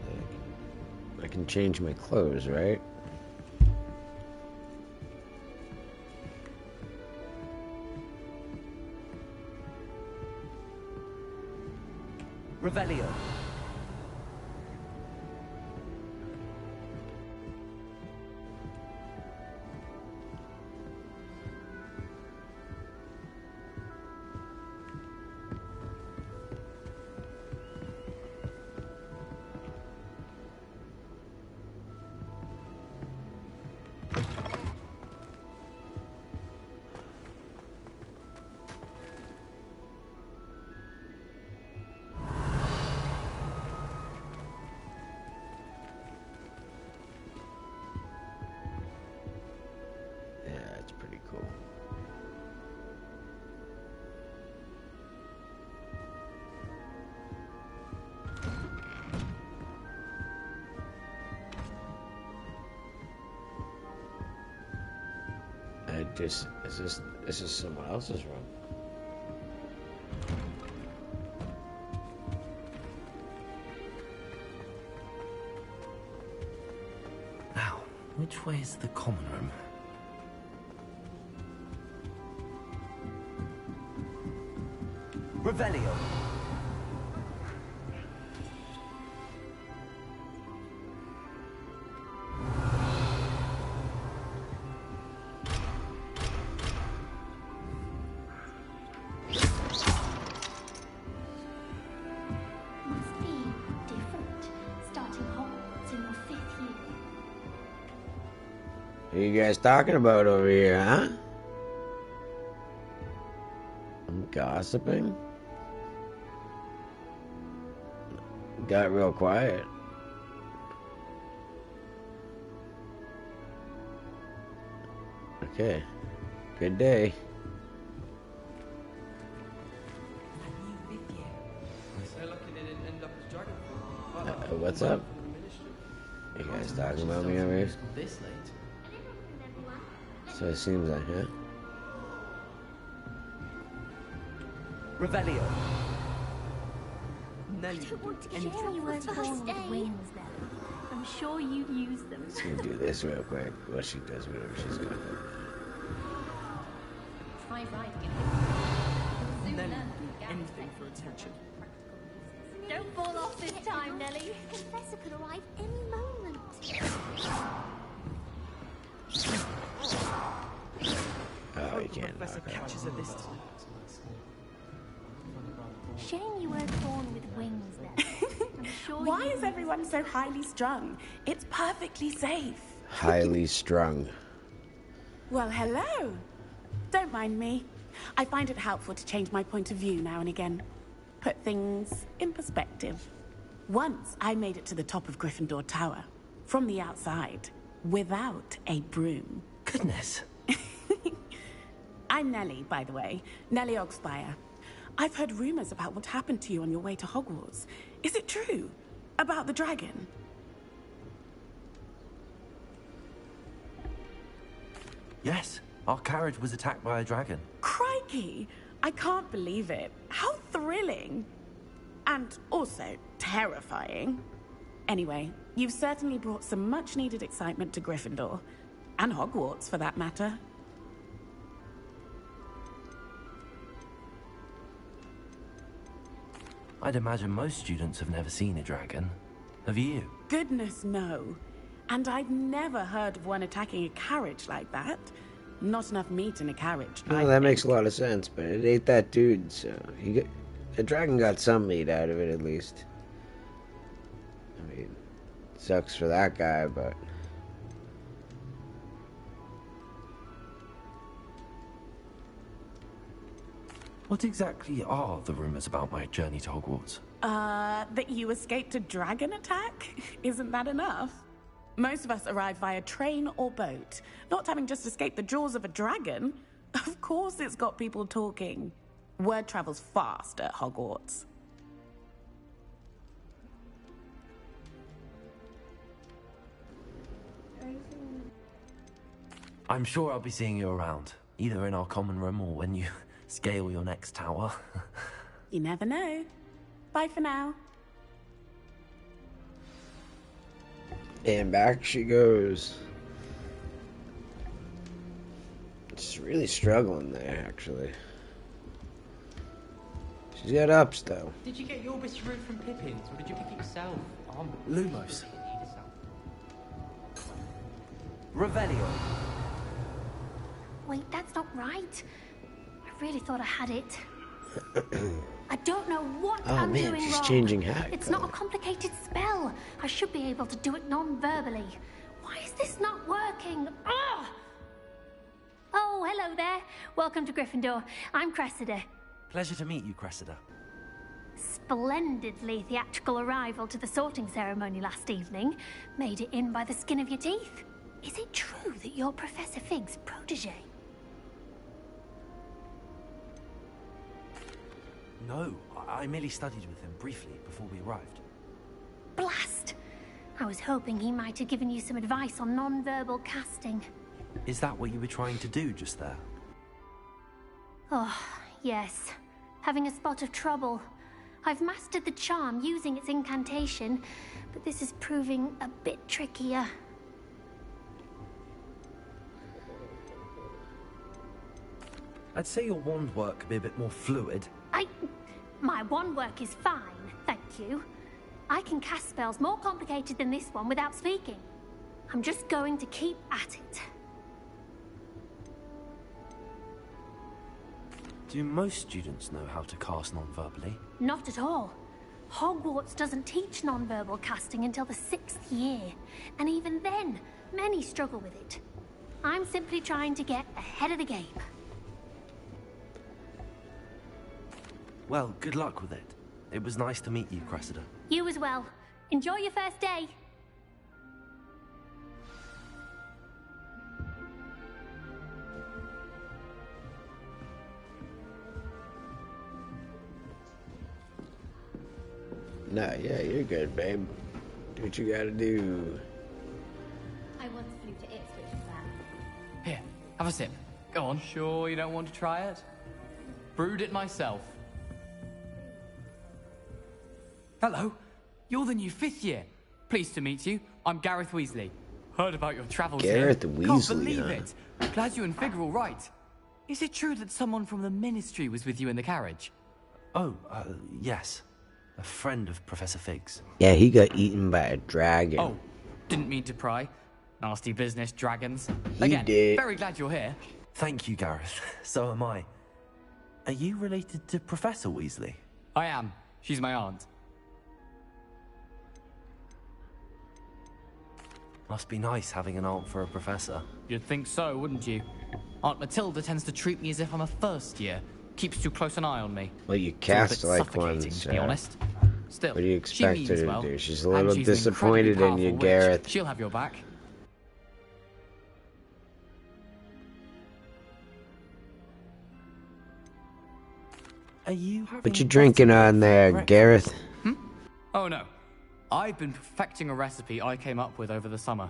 I can change my clothes, right? Revelio. This is someone else's room. Now, which way is the common room? Revelio. What are you guys talking about over here, huh? I'm gossiping? Got real quiet. Okay. Good day. What's up? You guys talking about me over here? So it seems like, huh? Revelio. I don't want to get any with wings then. I'm sure you've used them. Let's go do this real quick. What she does, whatever she's got. Try riding it. Nelly will do anything for attention. Don't fall off this time, Nelly. The professor could arrive any moment. Oh, you can't. Professor catches her this time. Shame you weren't born with wings then. I'm sure Why is everyone so highly strung? It's perfectly safe. Highly strung. Well, hello. Don't mind me. I find it helpful to change my point of view now and again. Put things in perspective. Once I made it to the top of Gryffindor Tower, from the outside, without a broom. Goodness. I'm Nellie, by the way. Nellie Ogspire. I've heard rumors about what happened to you on your way to Hogwarts. Is it true? About the dragon? Yes, our carriage was attacked by a dragon. Crikey! I can't believe it. How thrilling! And also terrifying. Anyway, you've certainly brought some much-needed excitement to Gryffindor. And Hogwarts, for that matter. I'd imagine most students have never seen a dragon. Have you? Goodness, no. And I've never heard of one attacking a carriage like that. Not enough meat in a carriage. Well, that makes a lot of sense, but it ate that dude, so the dragon got some meat out of it at least. I mean, sucks for that guy, but What exactly are the rumors about my journey to Hogwarts? That you escaped a dragon attack? Isn't that enough? Most of us arrive via train or boat, not having just escaped the jaws of a dragon. Of course it's got people talking. Word travels fast at Hogwarts. I'm sure I'll be seeing you around, either in our common room or when you scale your next tower. You never know. Bye for now. And back she goes. She's really struggling there, actually. She's got ups, though. Did you get your bits of root from Pippin's, or did you pick it yourself? Lumos. Revelio. Wait, that's not right. I really thought I had it. I don't know what I'm man, doing she's wrong. changing hat It's not a complicated spell. I should be able to do it non-verbally. Why is this not working? Ugh! Oh, hello there. Welcome to Gryffindor. I'm Cressida. Pleasure to meet you, Cressida. Splendidly theatrical arrival to the sorting ceremony last evening. Made it in by the skin of your teeth. Is it true that you're Professor Fig's protege? No, I merely studied with him briefly before we arrived. Blast! I was hoping he might have given you some advice on non-verbal casting. Is that what you were trying to do just there? Oh, yes. Having a spot of trouble. I've mastered the charm using its incantation, but this is proving a bit trickier. I'd say your wand work could be a bit more fluid. My wand work is fine, thank you. I can cast spells more complicated than this one without speaking. I'm just going to keep at it. Do most students know how to cast non-verbally? Not at all. Hogwarts doesn't teach non-verbal casting until the 6th year, and even then, many struggle with it. I'm simply trying to get ahead of the game. Well, good luck with it. It was nice to meet you, Cressida. You as well. Enjoy your first day. Nah, yeah, you're good, babe. Do what you gotta do. I once flew to Ipswich with that. Here, have a sip. Go on. Sure you don't want to try it? Brewed it myself. Hello, you're the new 5th year. Pleased to meet you. I'm Gareth Weasley. Heard about your travels Gareth here. Weasley, Can't believe huh? it. Glad you and Fig are all right. Is it true that someone from the Ministry was with you in the carriage? Oh, yes. A friend of Professor Fig's. Yeah, he got eaten by a dragon. Oh, didn't mean to pry. Nasty business, dragons. He Again, did. very glad you're here. Thank you, Gareth. So am I. Are you related to Professor Weasley? I am. She's my aunt. Must be nice having an aunt for a professor. You'd think so, wouldn't you? Aunt Matilda tends to treat me as if I'm a first year. Keeps too close an eye on me. Well, you It's all a cast bit like suffocating, one, to be honest. Still, what do you she expect means her to well, do? She's a and little she's an incredibly disappointed in you, powerful witch. Gareth. She'll have your back. Are you What you drinking on there, Gareth? Oh no. I've been perfecting a recipe I came up with over the summer.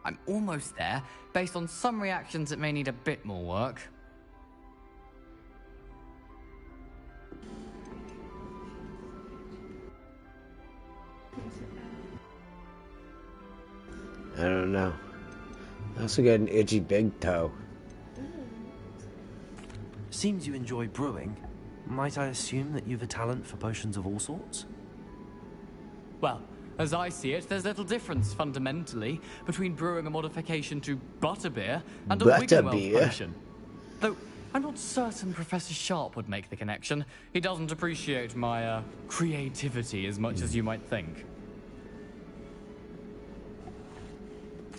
I'm almost there, based on some reactions that may need a bit more work. I don't know. I also got an itchy big toe. Seems you enjoy brewing. Might I assume that you've a talent for potions of all sorts? Well, as I see it, there's little difference, fundamentally, between brewing a modification to butterbeer and a Wiggenweld Butterbeer? potion. Though, I'm not certain Professor Sharp would make the connection. He doesn't appreciate my, creativity as much as you might think.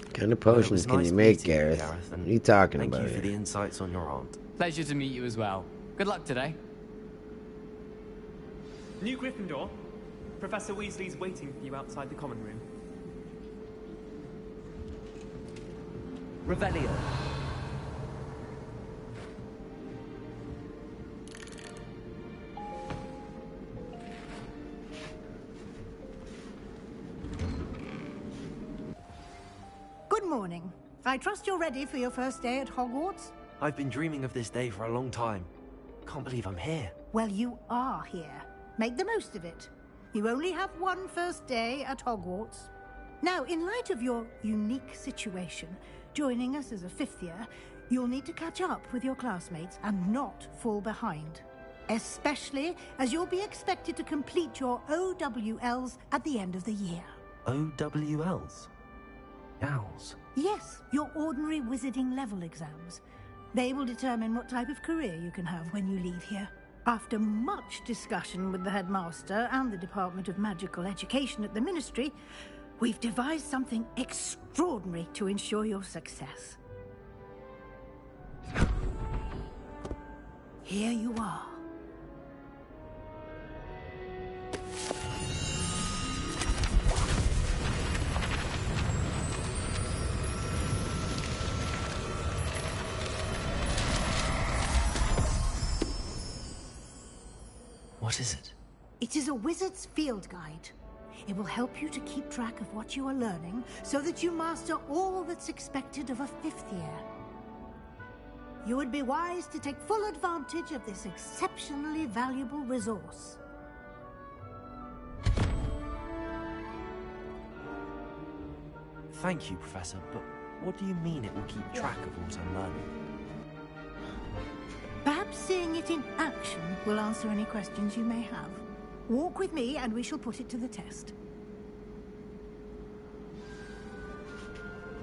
What kind of potions can you make, Gareth? What are you talking about? Thank you for the insights on your aunt. Pleasure to meet you as well. Good luck today. New Gryffindor. Professor Weasley's waiting for you outside the common room. Revelio. Good morning. I trust you're ready for your first day at Hogwarts? I've been dreaming of this day for a long time. Can't believe I'm here. Well, you are here. Make the most of it. You only have one first day at Hogwarts. Now, in light of your unique situation, joining us as a fifth year, you'll need to catch up with your classmates and not fall behind. Especially as you'll be expected to complete your OWLs at the end of the year. OWLs? Owls? Yes, your ordinary wizarding level exams. They will determine what type of career you can have when you leave here. After much discussion with the headmaster and the Department of Magical Education at the Ministry, we've devised something extraordinary to ensure your success. Here you are. What is it? It is a wizard's field guide. It will help you to keep track of what you are learning so that you master all that's expected of a fifth year. You would be wise to take full advantage of this exceptionally valuable resource. Thank you, Professor, but what do you mean it will keep track of what I'm learning? Perhaps seeing it in action will answer any questions you may have. Walk with me and we shall put it to the test.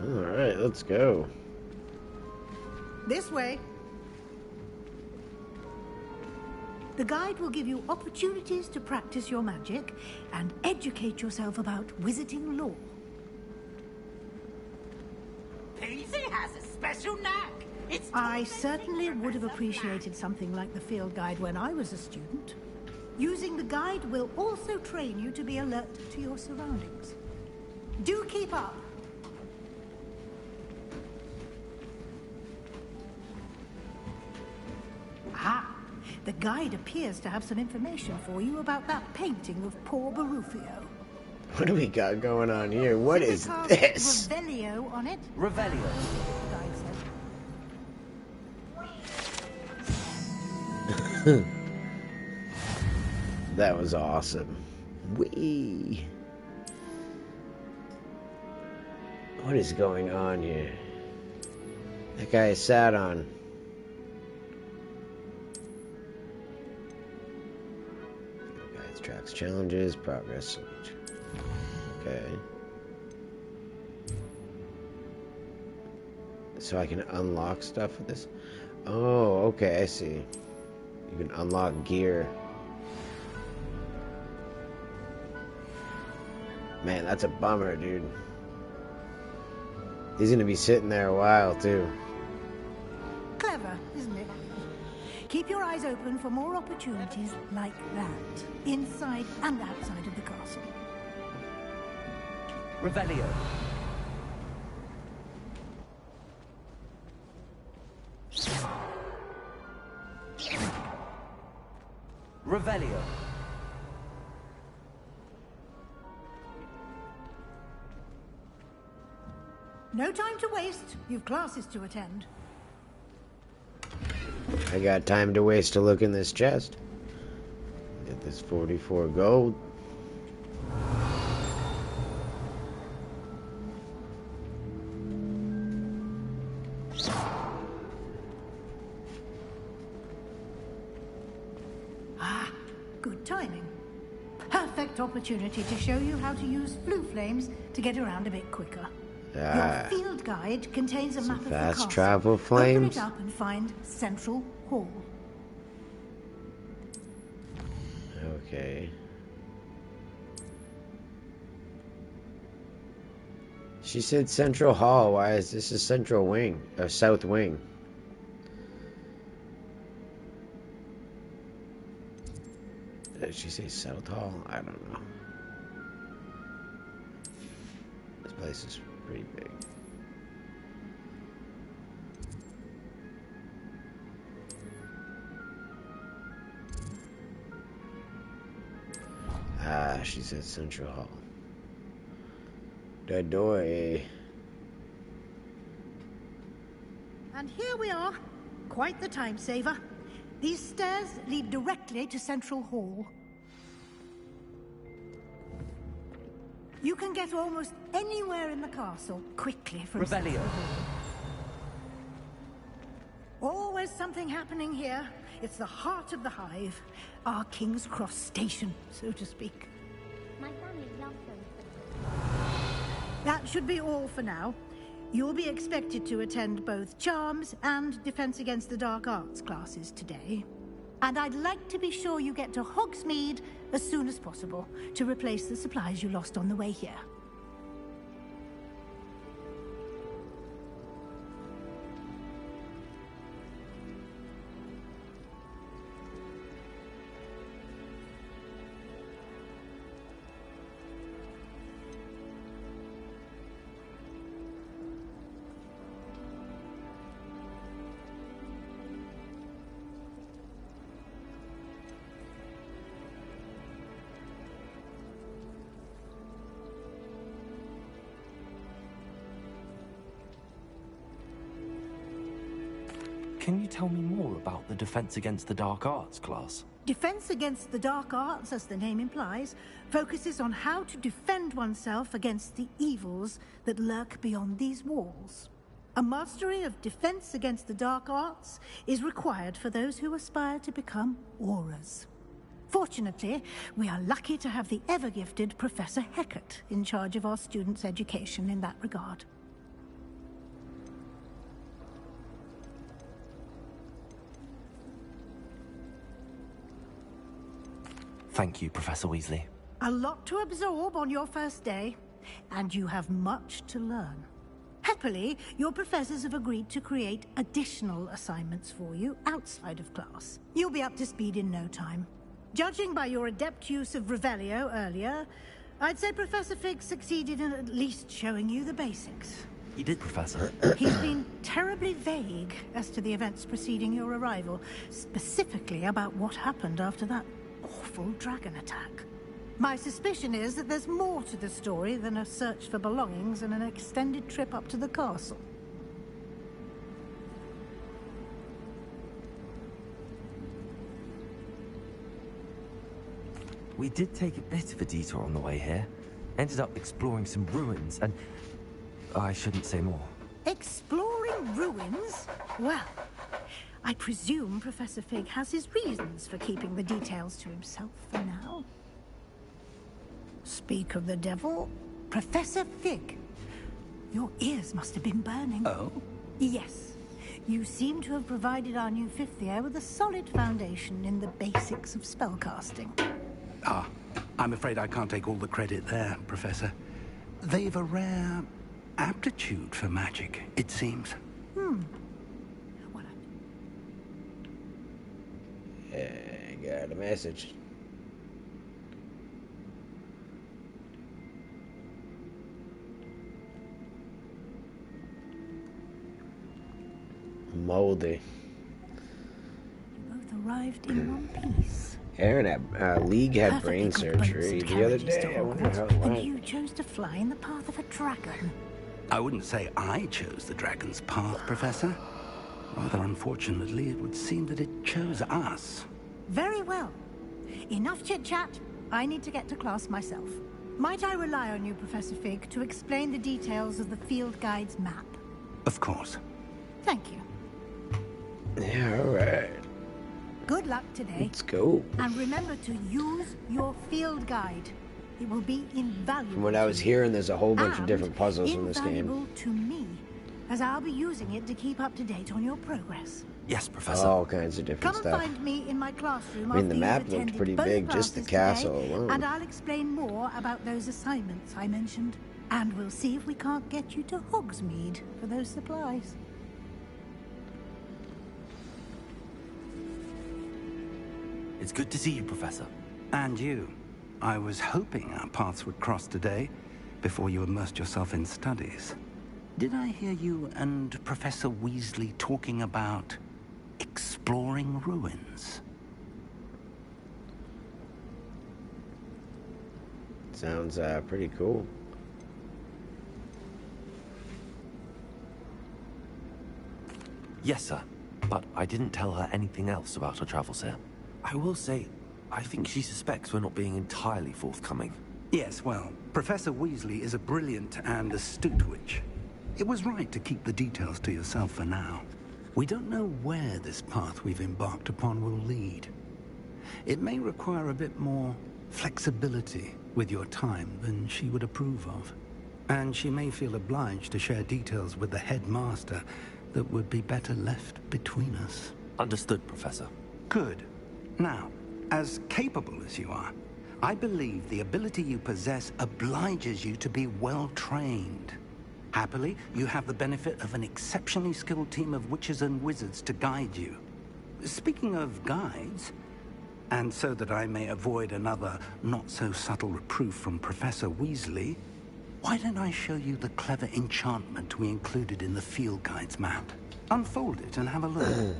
Alright, let's go. This way. The guide will give you opportunities to practice your magic and educate yourself about wizarding lore. Peasy has a special knack. I certainly would have appreciated something like the field guide when I was a student. Using the guide will also train you to be alert to your surroundings. Do keep up. Ah, the guide appears to have some information for you about that painting of poor Barufio. What do we got going on here? What is this? Revelio on it. Revelio. The guide says. That was awesome. Whee! What is going on here? That guy is sat on. Guides, tracks, challenges, progress. Okay. So I can unlock stuff with this? Oh, okay, I see. You can unlock gear. Man, that's a bummer, dude. He's gonna be sitting there a while, too. Clever, isn't it? Keep your eyes open for more opportunities like that, inside and outside of the castle. Revelio. Revelio. No time to waste. You've classes to attend. I got time to waste to look in this chest. Get this 44 gold. good timing. Perfect opportunity to show you how to use flue flames to get around a bit quicker. Your field guide contains a map of the fast castle. travel flames. Open it up and find Central Hall. Okay. She said Central Hall. Why is this a Central Wing? Or South Wing? Did she say South Hall? I don't know. This place is pretty big. Ah, she said Central Hall. The door. And here we are. Quite the time saver. These stairs lead directly to Central Hall. You can get almost anywhere in the castle quickly from Revelio. Always something happening here. It's the heart of the hive. Our King's Cross station, so to speak. My family loves them. That should be all for now. You'll be expected to attend both Charms and Defense Against the Dark Arts classes today. And I'd like to be sure you get to Hogsmeade as soon as possible to replace the supplies you lost on the way here. Can you tell me more about the Defense Against the Dark Arts class? Defense Against the Dark Arts, as the name implies, focuses on how to defend oneself against the evils that lurk beyond these walls. A mastery of Defense Against the Dark Arts is required for those who aspire to become Aurors. Fortunately, we are lucky to have the ever-gifted Professor Hecat in charge of our students' education in that regard. Thank you, Professor Weasley. A lot to absorb on your first day, and you have much to learn. Happily, your professors have agreed to create additional assignments for you outside of class. You'll be up to speed in no time. Judging by your adept use of Revelio earlier, I'd say Professor Fig succeeded in at least showing you the basics. You did, Professor. He's been terribly vague as to the events preceding your arrival, specifically about what happened after that awful dragon attack. My suspicion is that there's more to the story than a search for belongings and an extended trip up to the castle. We did take a bit of a detour on the way here. Ended up exploring some ruins and... I shouldn't say more. Exploring ruins? Well, I presume Professor Fig has his reasons for keeping the details to himself for now. Speak of the devil, Professor Fig. Your ears must have been burning. Oh? Yes. You seem to have provided our new fifth year with a solid foundation in the basics of spellcasting. Ah, I'm afraid I can't take all the credit there, Professor. They've a rare aptitude for magic, it seems. I got a message. Moldy. You both arrived in one piece. Aaron at League had brain surgery the other day. I wonder how it And went. you chose to fly in the path of a dragon. I wouldn't say I chose the dragon's path, Professor. Rather unfortunately, it would seem that it chose us. Very well. Enough chit-chat. I need to get to class myself. Might I rely on you, Professor Fig, to explain the details of the field guide's map? Of course. Thank you. Yeah, alright. Good luck today. Let's go. And remember to use your field guide. It will be invaluable. From what I was hearing, there's a whole bunch of different puzzles in this game. Invaluable to me, as I'll be using it to keep up to date on your progress. Yes, Professor. All kinds of different Come stuff. and find me in my classroom. I mean, the after map you've looked attended pretty both big, just the classes castle today, alone. And I'll explain more about those assignments I mentioned. And we'll see if we can't get you to Hogsmeade for those supplies. It's good to see you, Professor. And you. I was hoping our paths would cross today, before you immersed yourself in studies. Did I hear you and Professor Weasley talking about exploring ruins? Sounds pretty cool. Yes, sir. But I didn't tell her anything else about her travels here. I will say, I think she suspects we're not being entirely forthcoming. Yes, well, Professor Weasley is a brilliant and astute witch. It was right to keep the details to yourself for now. We don't know where this path we've embarked upon will lead. It may require a bit more flexibility with your time than she would approve of. And she may feel obliged to share details with the headmaster that would be better left between us. Understood, Professor. Good. Now, as capable as you are, I believe the ability you possess obliges you to be well trained. Happily, you have the benefit of an exceptionally skilled team of witches and wizards to guide you. Speaking of guides, and so that I may avoid another not-so-subtle reproof from Professor Weasley, why don't I show you the clever enchantment we included in the field guide's map? Unfold it and have a look.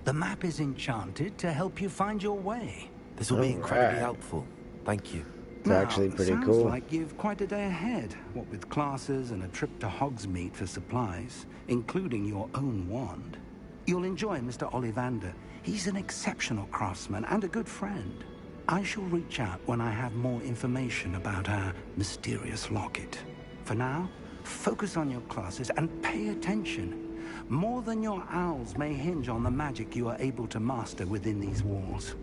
The map is enchanted to help you find your way. This will be incredibly helpful. Thank you. It's actually pretty sounds cool. Like you've quite a day ahead, what with classes and a trip to Hogsmeade for supplies, including your own wand. You'll enjoy Mr. Ollivander. He's an exceptional craftsman and a good friend. I shall reach out when I have more information about our mysterious locket. For now, focus on your classes and pay attention. More than your owls may hinge on the magic you are able to master within these walls.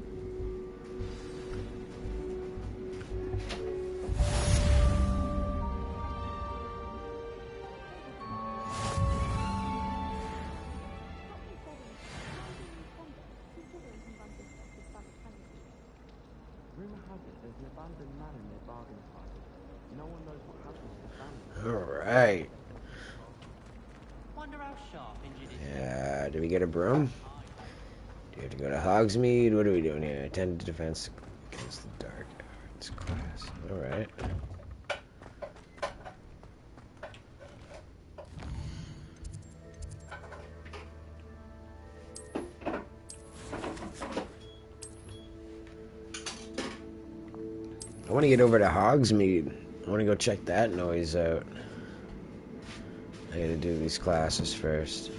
Alright. Yeah, did we get a broom? Do we have to go to Hogsmeade? What are we doing here? Attend to defense against the dark arts class. Alright. I want to get over to Hogsmeade. I want to go check that noise out. I gotta do these classes first.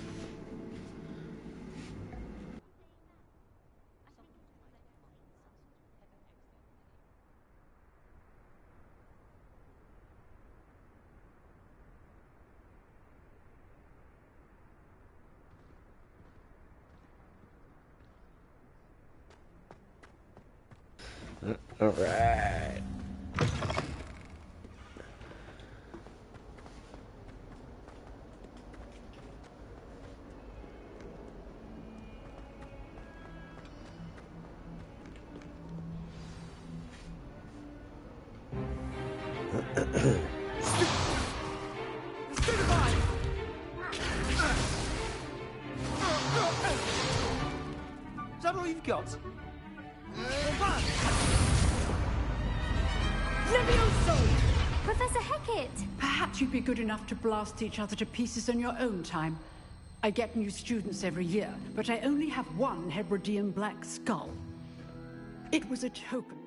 All right. Is that all you've got? Levioso! Professor Hecat! Perhaps you'd be good enough to blast each other to pieces in your own time. I get new students every year, but I only have one Hebridean black skull. It was a token.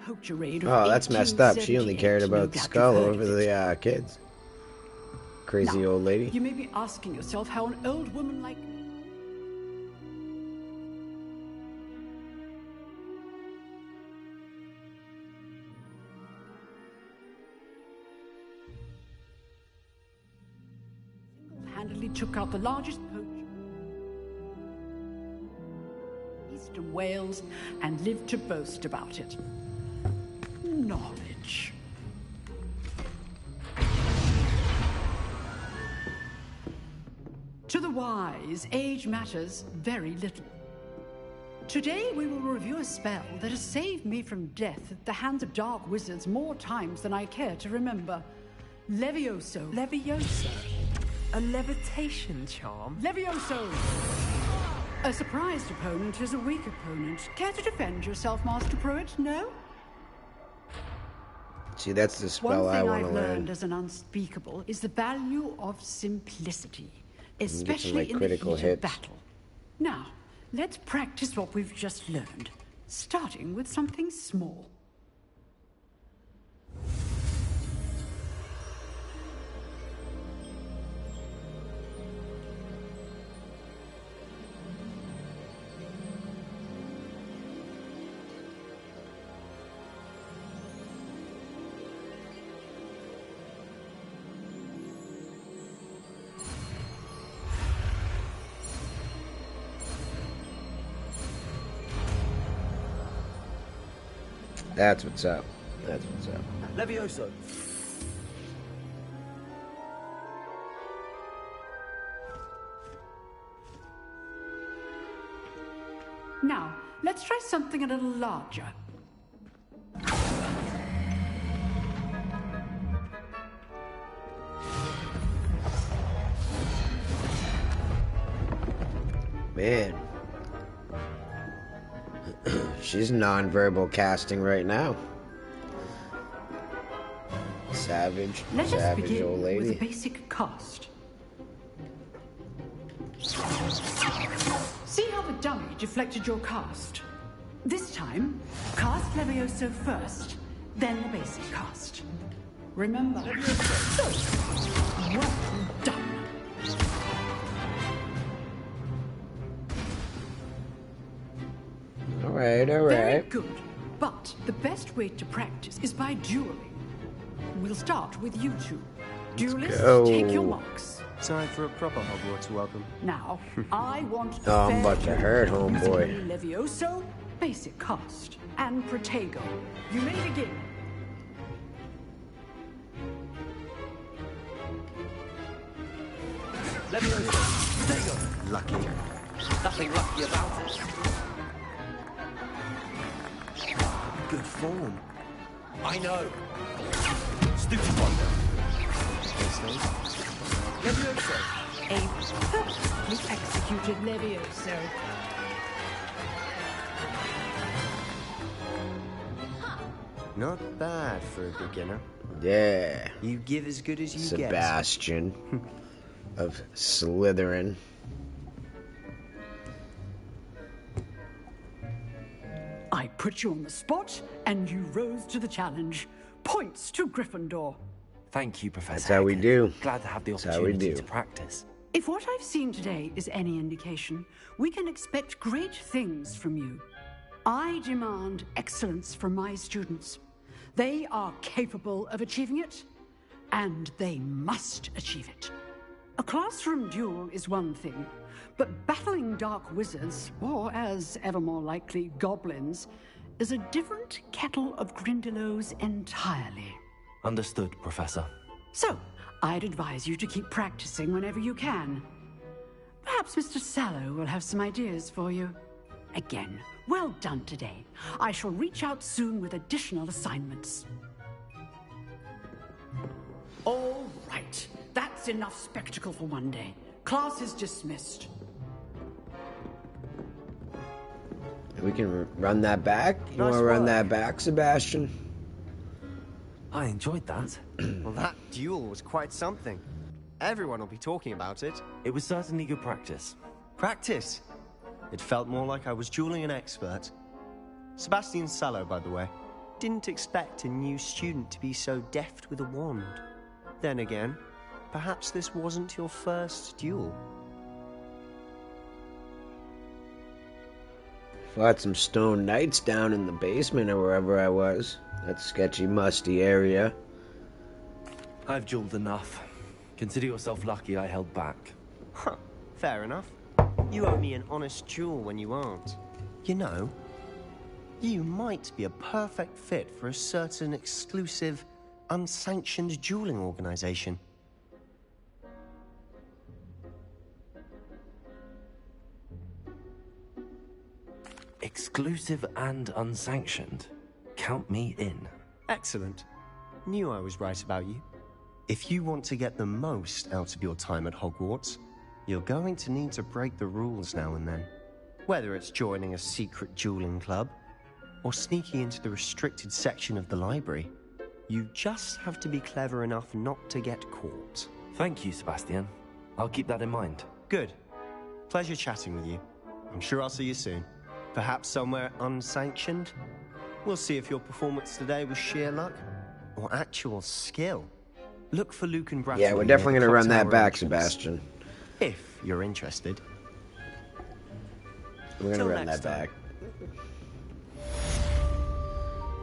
Poacher raid of Oh, that's messed up. She only 1878. cared No about the doubt skull you've heard over of it. the kids. Crazy Now, old lady. You may be asking yourself how an old woman like me. Single-handedly took out the largest poacher east of Wales and lived to boast about it. Knowledge. To the wise, age matters very little. Today we will review a spell that has saved me from death at the hands of dark wizards more times than I care to remember. Levioso. Levioso? A levitation charm? Levioso! A surprised opponent is a weak opponent. Care to defend yourself, Master Pruitt? No? See, that's the spell One I thing want to I've learned learn. as an unspeakable is the value of simplicity, get some, especially like, in the critical heat hits. of battle. Now, let's practice what we've just learned, starting with something small. That's what's up. That's what's up. Levioso. Now, let's try something a little larger. Man. She's non-verbal casting right now. Savage, Let us savage begin old with a lady. basic cast. See how the dummy deflected your cast? This time, cast Levioso first, then the basic cast. Remember. So, well done. All right. Very good. But the best way to practice is by dueling. We'll start with you two. Duelists, go. take your marks. Time for a proper Hogwarts welcome. Now, I want Oh, I'm fair about to hurt, duel. homeboy. Levioso, basic cast, and Protego. You may begin. Levioso. Protego. Lucky. Nothing lucky about it. Good form. I know. Stupid wonder. Levioso. A perfectly executed Levioso. Not bad for a beginner. Yeah. You give as good as you get. Sebastian of Slytherin. I put you on the spot, and you rose to the challenge. Points to Gryffindor. Thank you, Professor. That's how we Hecat. do. Glad to have the That's how we opportunity do. to practice. If what I've seen today is any indication, we can expect great things from you. I demand excellence from my students. They are capable of achieving it, and they must achieve it. A classroom duel is one thing, but battling dark wizards, or as ever more likely, goblins, is a different kettle of Grindylows entirely. Understood, Professor. So, I'd advise you to keep practicing whenever you can. Perhaps Mr. Sallow will have some ideas for you. Again, well done today. I shall reach out soon with additional assignments. All right. That's enough spectacle for one day. Class is dismissed. We can run that back. You want to run that back, Sebastian? I enjoyed that. Well, that duel was quite something. Everyone will be talking about it. It was certainly good practice. Practice? It felt more like I was dueling an expert. Sebastian Sallow, by the way. Didn't expect a new student to be so deft with a wand. Then again, perhaps this wasn't your first duel. Fought some stone knights down in the basement or wherever I was. That sketchy, musty area. I've dueled enough. Consider yourself lucky I held back. Huh, fair enough. You owe me an honest duel when you aren't. You know, you might be a perfect fit for a certain exclusive, unsanctioned dueling organization. Exclusive and unsanctioned. Count me in. Excellent. Knew I was right about you. If you want to get the most out of your time at Hogwarts, you're going to need to break the rules now and then. Whether it's joining a secret dueling club, or sneaking into the restricted section of the library, you just have to be clever enough not to get caught. Thank you, Sebastian. I'll keep that in mind. Good. Pleasure chatting with you. I'm sure I'll see you soon. Perhaps somewhere unsanctioned? We'll see if your performance today was sheer luck, or actual skill. Look for Luke and Bradley. Yeah, we're definitely going to run that back, entrance. Sebastian. If you're interested. We're going to run that back.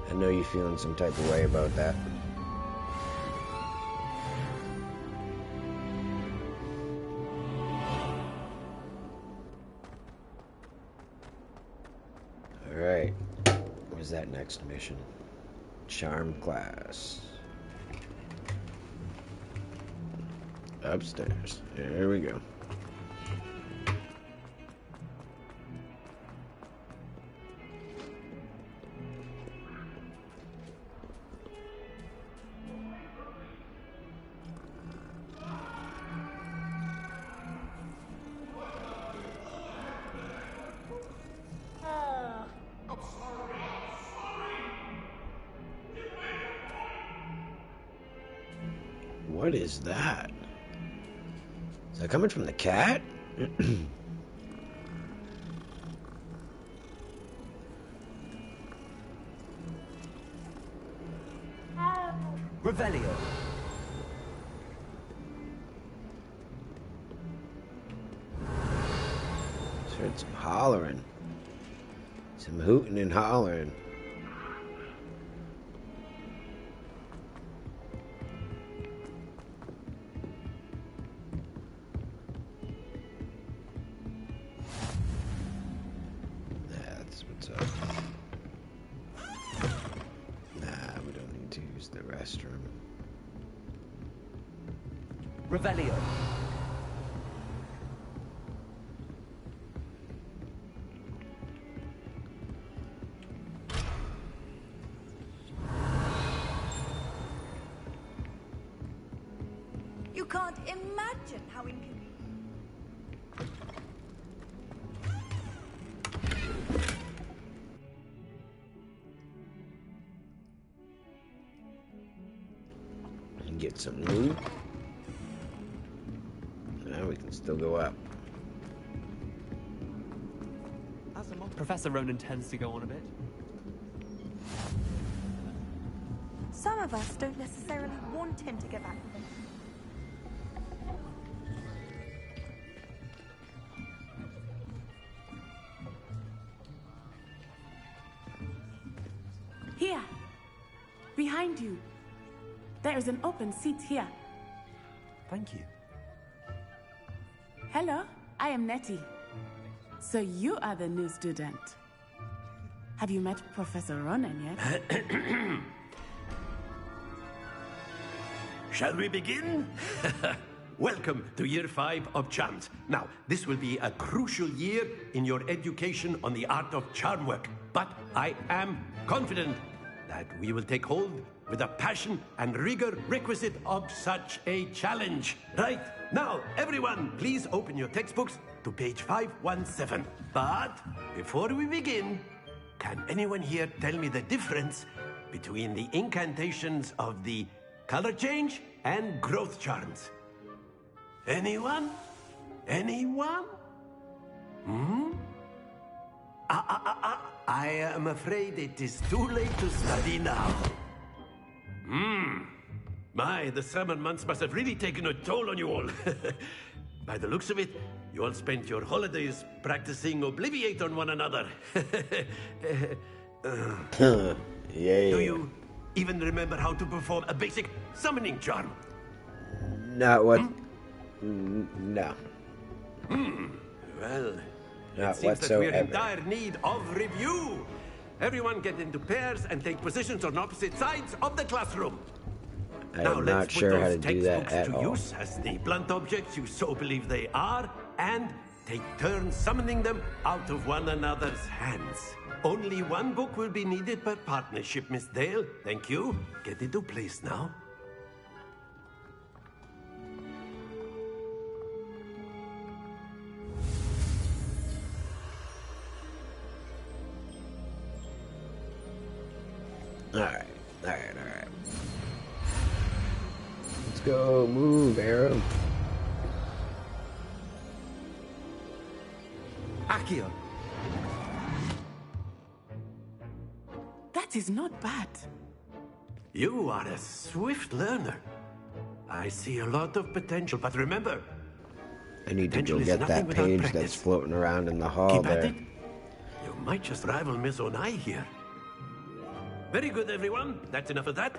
I know you're feeling some type of way about that. Alright. Where's that next mission? Charm class. Upstairs. There we go. What is that? Is that coming from the cat? Revelio. Just heard some hollering. Some hooting and hollering. That's what's up. Nah, we don't need to use the restroom. Revelio. You can't imagine how inconvenient. And get some loot. Now we can still go up. As a mock, Professor Ronan tends to go on a bit. Some of us don't necessarily want him to get back with them. Here. Behind you. There is an open seat here. Thank you. Hello, I am Nettie. So you are the new student. Have you met Professor Ronan yet? Shall we begin? Welcome to Year 5 of Charms. Now, this will be a crucial year in your education on the art of charm work. But I am confident that we will take hold with the passion and rigor requisite of such a challenge. Right, now, everyone, please open your textbooks to page 517. But before we begin, can anyone here tell me the difference between the incantations of the color change and growth charms. Anyone? Anyone? Hmm? I am afraid it is too late to study now. My, the summer months must have really taken a toll on you all. By the looks of it, you all spent your holidays practicing Obliviate on one another. Yeah. Do you even remember how to perform a basic summoning charm? Not what... No. Well, Not it seems that we're in whatsoever. dire need of review. Everyone get into pairs and take positions on opposite sides of the classroom. I Now am let's not put sure those how to do that textbooks at to all. use as the blunt objects you so believe they are, and take turns summoning them out of one another's hands. Only one book will be needed per partnership, Miss Dale. Thank you. Get into place now. Alright. Let's go. Move, arrow. Accio. That is not bad. You are a swift learner. I see a lot of potential, but remember, I need to potential go is get nothing that without page practice. that's floating around in the hall Keep at there. it. You might just rival Miss Onai here. Very good, everyone. That's enough of that.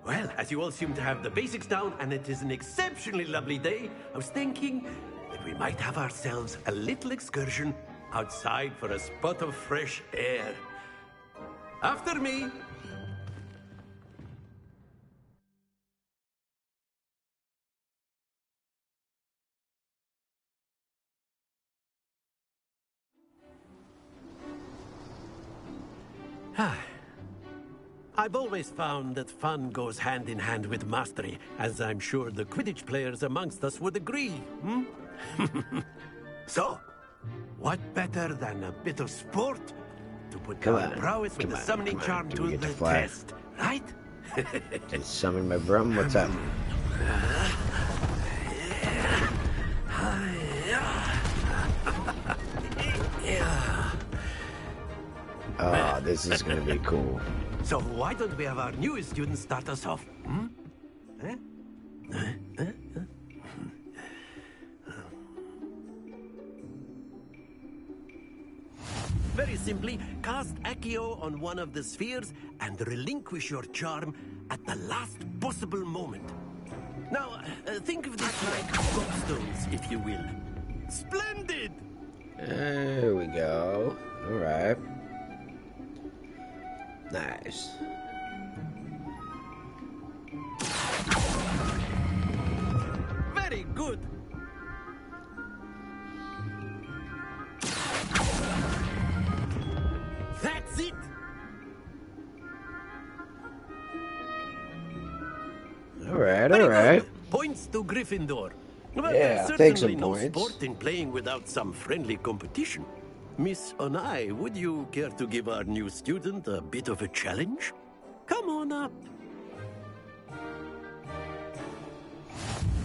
Well, as you all seem to have the basics down, and it is an exceptionally lovely day, I was thinking that we might have ourselves a little excursion outside for a spot of fresh air. After me. I've always found that fun goes hand in hand with mastery, as I'm sure the Quidditch players amongst us would agree. So, what better than a bit of sport to put Come our on, prowess with come the on, summoning come on. charm Do to we get the to fly? test, right? Just summon my brum. What's up? Oh, this is gonna be cool. So why don't we have our newest student start us off? Very simply, cast Accio on one of the spheres and relinquish your charm at the last possible moment. Now, think of this like gobstones, if you will. Splendid! There we go. All right. Nice. Very good. That's it. All right. Very All right. good. Points to Gryffindor. Well, Yeah, there's take certainly some no points. sport in playing without some friendly competition. Miss Onai, would you care to give our new student a bit of a challenge? Come on up.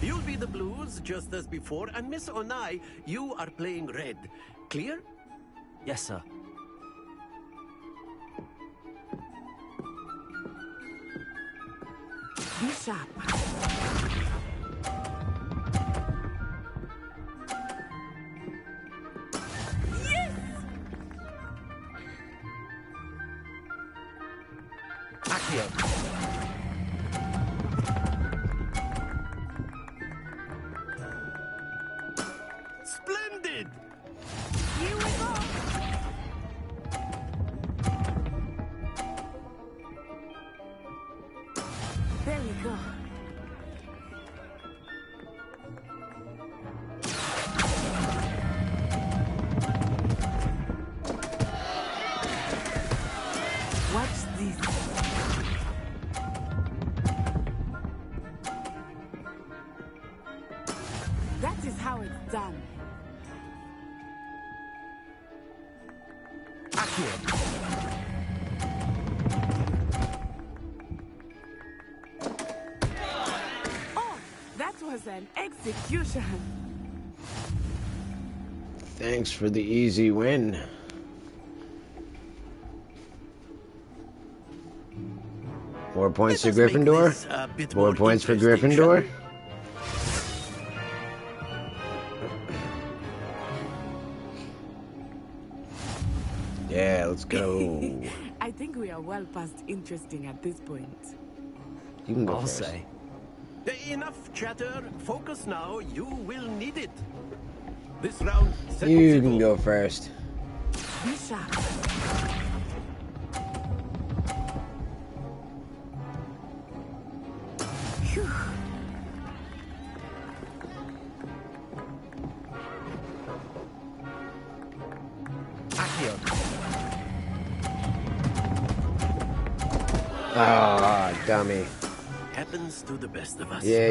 You'll be the blues, just as before, and Miss Onai, you are playing red. Clear? Yes, sir. Be sharp. Accio. Splendid! Here we go. There we go. Watch this. That is how it's done. was an execution. Thanks for the easy win. More points to Gryffindor? More points for Gryffindor? Yeah, let's go. I think we are well past interesting at this point. You can go I'll first. say. Enough chatter. Focus now. You will need it. This round. You can go first. Be sharp. Phew. Ah, dummy. Happens to the best of us. Yeah.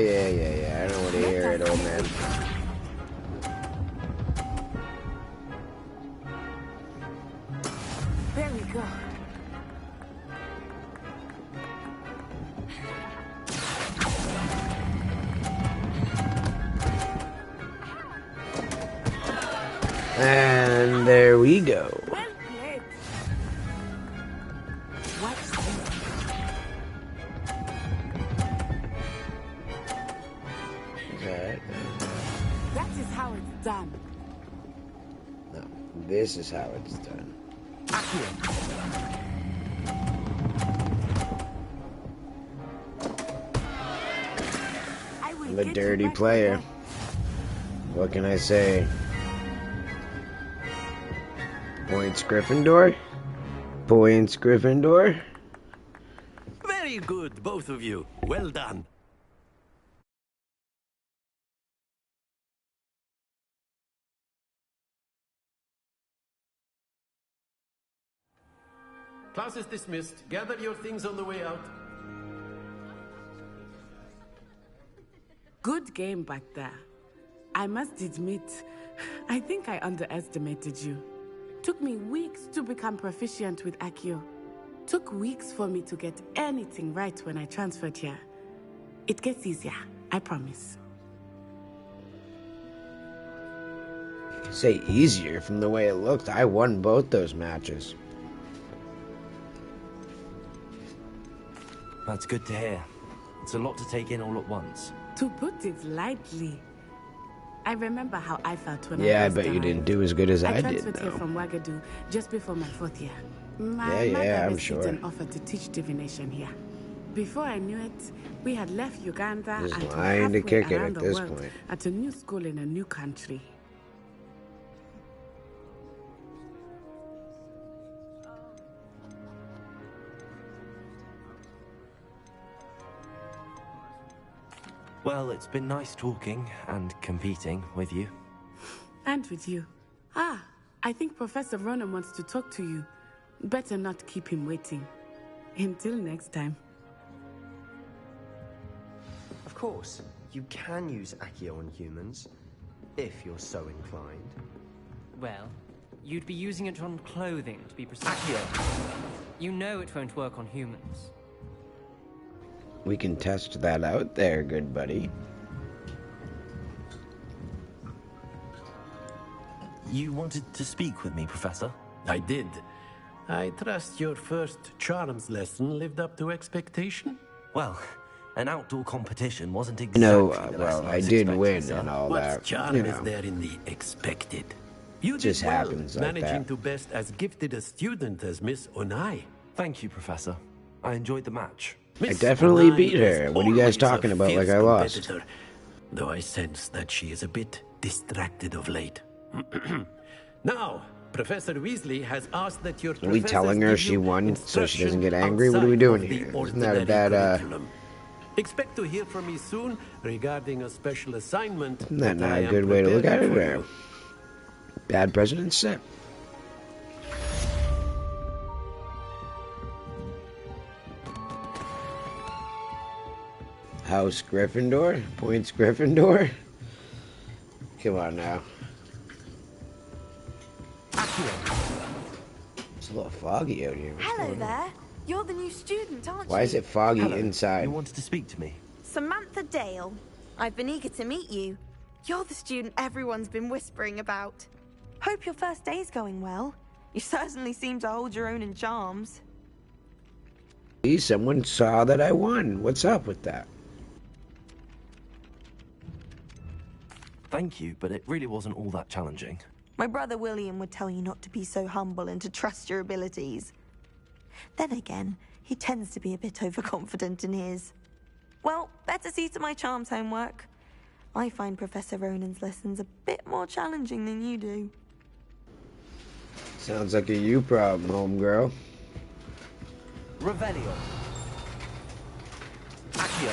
I don't want to hear it, old man. There we go. And there we go. Well played. Watch this. Okay. That is how it's done. No, this is how it's done. I'm a dirty player. What can I say? Points Gryffindor? Points Gryffindor? Very good, both of you. Well done. Class is dismissed. Gather your things on the way out. Good game back there. I must admit, I think I underestimated you. Took me weeks to become proficient with Accio. Took weeks for me to get anything right when I transferred here. It gets easier, I promise. Say easier from the way it looked. I won both those matches. That's good to hear. It's a lot to take in all at once. To put it lightly, I remember how I felt when Yeah, I first bet you arrived. didn't do as good as I did, transferred here though. from Wagadu just before my 4th year. My Yeah, mother I'm received sure. an offer to teach divination here. Before I knew it, we had left Uganda Just and were lying to halfway kick it around at the this world point. at a new school in a new country. Well, it's been nice talking and competing with you. And with you. Ah, I think Professor Ronan wants to talk to you. Better not keep him waiting. Until next time. Of course, you can use Accio on humans, if you're so inclined. Well, you'd be using it on clothing, to be precise. You know it won't work on humans. We can test that out there, good buddy. You wanted to speak with me, Professor? I did. I trust your first charms lesson lived up to expectation? Well, an outdoor competition wasn't exactly No, the well, lesson I was did expecting, win sir. and all What that. charm You is know, there in the expected? You just did well, happens like managing that. to best as gifted a student as Miss Onai. Thank you, Professor. I enjoyed the match. I Miss definitely Onai beat her. is What are you guys always a talking about like fierce I lost? competitor, though I sense that she is a bit distracted of late. Now, Professor Weasley has asked that your Are we telling her she won so she doesn't get angry? What are we doing here? Isn't that a bad, Expect to hear from me soon regarding a special assignment. isn't that not I a am good way to look at it? preparing for Or you. bad president set? House Gryffindor? Points Gryffindor? Come on now. It's a little foggy out here. What's Hello going on? there. You're the new student, aren't you? Why is it foggy Hello. inside? You wanted to speak to me? Samantha Dale. I've been eager to meet you. You're the student everyone's been whispering about. Hope your first day's going well. You certainly seem to hold your own in charms. See, someone saw that I won. What's up with that? Thank you, but it really wasn't all that challenging. My brother William would tell you not to be so humble and to trust your abilities. Then again, he tends to be a bit overconfident in his. Well, better see to my charms homework. I find Professor Ronan's lessons a bit more challenging than you do. Sounds like a you problem, homegirl. Revelio. Accio.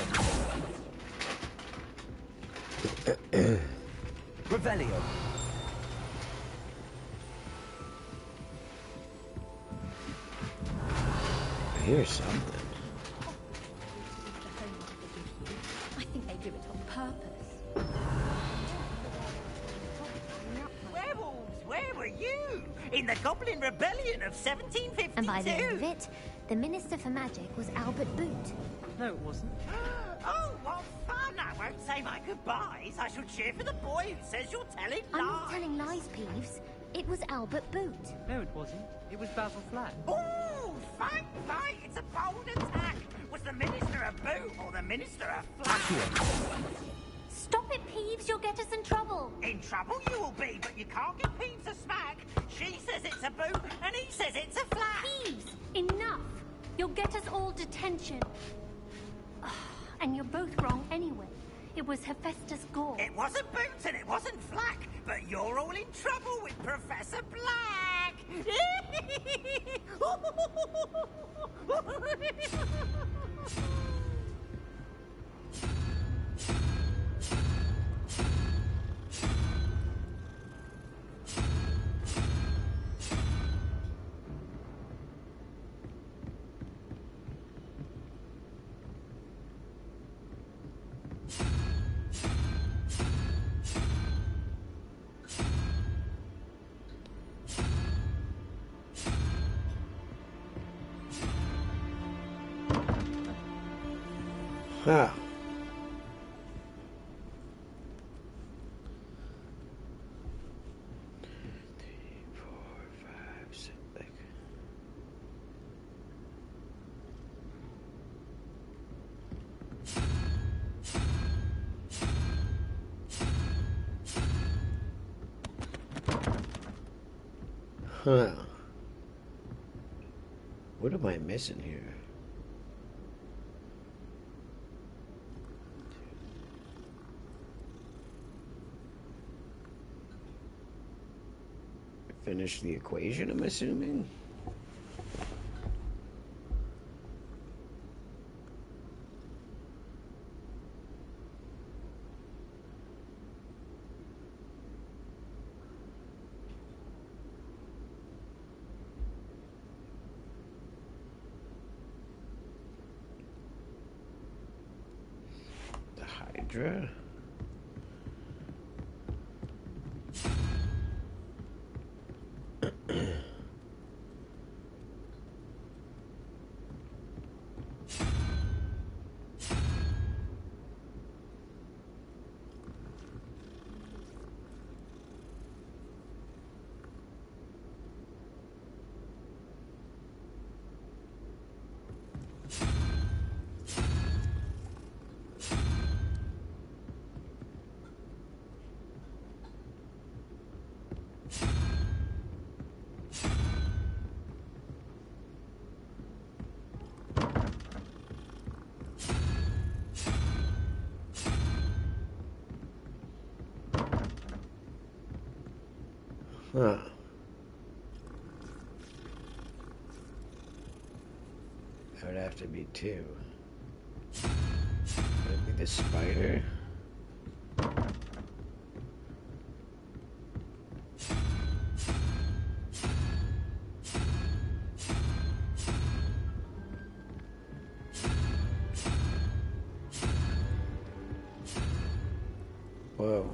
Revelio. I hear something. I think they do it on purpose. Werewolves, where were you? In the Goblin Rebellion of 1752? And by the end of it, the Minister for Magic was Albert Boot. No, it wasn't. Oh, what fun! I won't say my goodbyes. I shall cheer for the boy who says you're telling lies. I'm not telling lies, Peeves. It was Albert Boot. No, it wasn't. It was Basil Flack. Ooh, fight! It's a bold attack. Was the Minister a boot or the Minister a flack? Stop it, Peeves. You'll get us in trouble. In trouble you will be, but you can't give Peeves a smack. She says it's a boot, and he says it's a flack. Peeves, enough. You'll get us all detention. And you're both wrong anyway. It was Hephaestus Gore. It wasn't Boots and it wasn't Flack, but you're all in trouble with Professor Black. Huh. Huh. What am I missing here? Finish the equation, I'm assuming? The Hydra? Huh. That would have to be two. Would it be the spider? Whoa.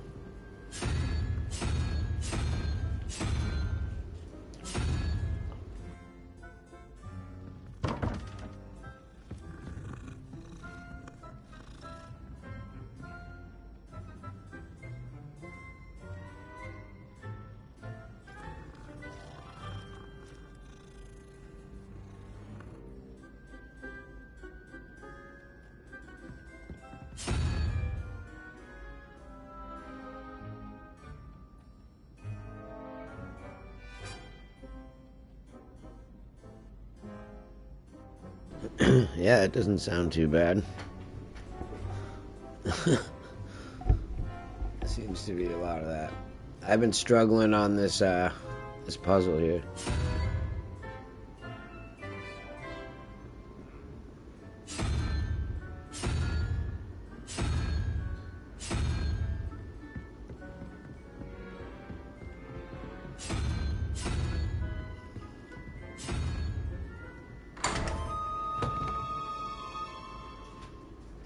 Yeah, it doesn't sound too bad. Seems to be a lot of that. I've been struggling on this this puzzle here.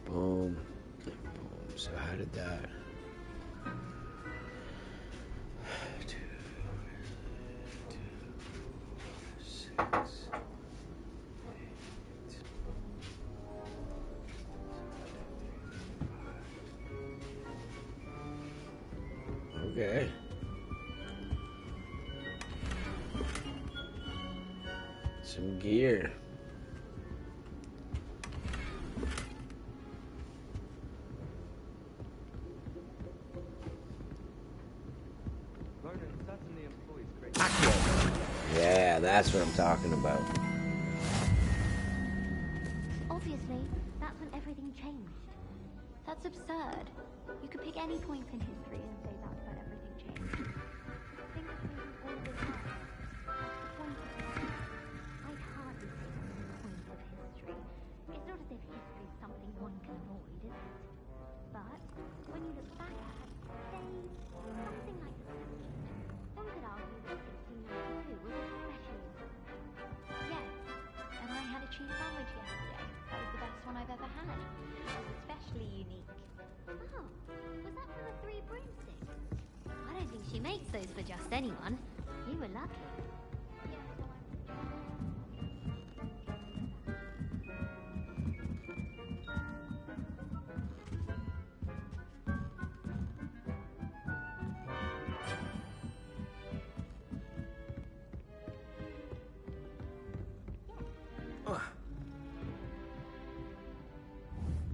Boom. Boom. So how did that? Okay. Some gear. Yeah, that's what I'm talking about. Obviously, that's when everything changed. That's absurd. You could pick any point in history and say that's when everything changed. Think of things all the time. Point of history. I'd hardly say that's the point of history. It's not as if history is something one can avoid, is it? But when you look back at, say, something like the Psplus, one could argue that 1692 was especially important. Yes, and I had a cheese sandwich yesterday. That was the best one I've ever had. It was especially unique. Oh, was that from the Three Broomsticks? I don't think she makes those for just anyone. You were lucky.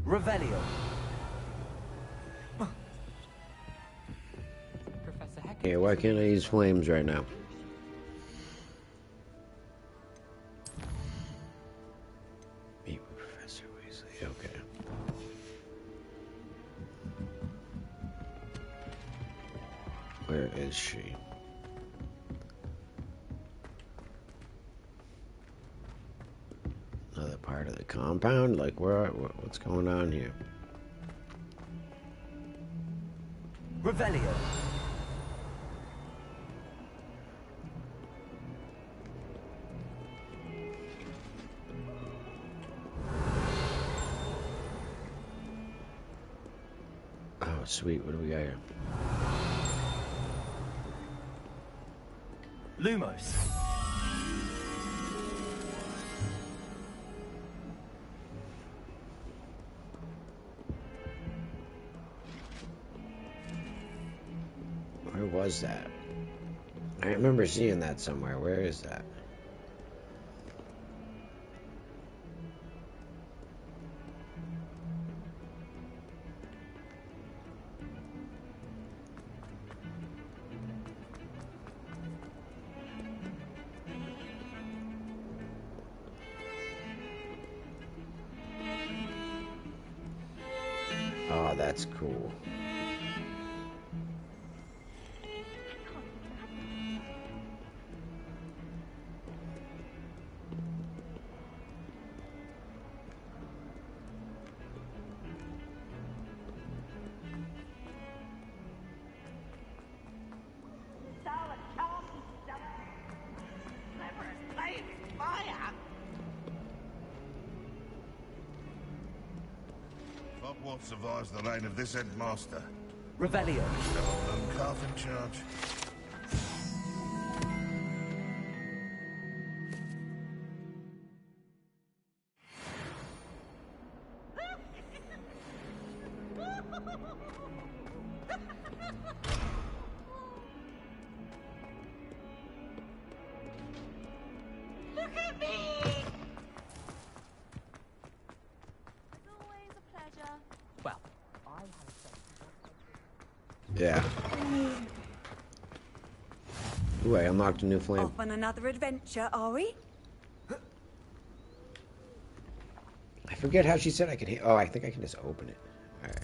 Revelio. Professor Heck. Okay, why can't I use flames right now? Meet with Professor Weasley. Okay. Where is she? Another part of the compound? Like, what's going on here? Revelio. Oh, sweet. What do we got here? Lumos. Where was that? I remember seeing that somewhere. Where is that? Oh, that's cool. Hogwarts survives the reign of this headmaster. Revelio. Lone calf in charge. Look at me! It's always a pleasure. Well, Yeah. Ooh, I unlocked a new flame. Off on another adventure, are we? I forget how she said I could hit. Oh, I think I can just open it. Alright.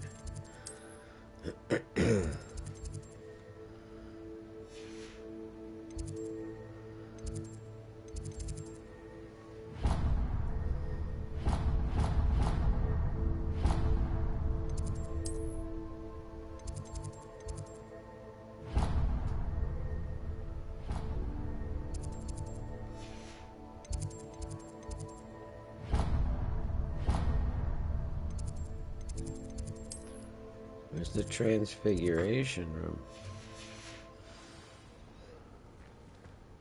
Where's the transfiguration room?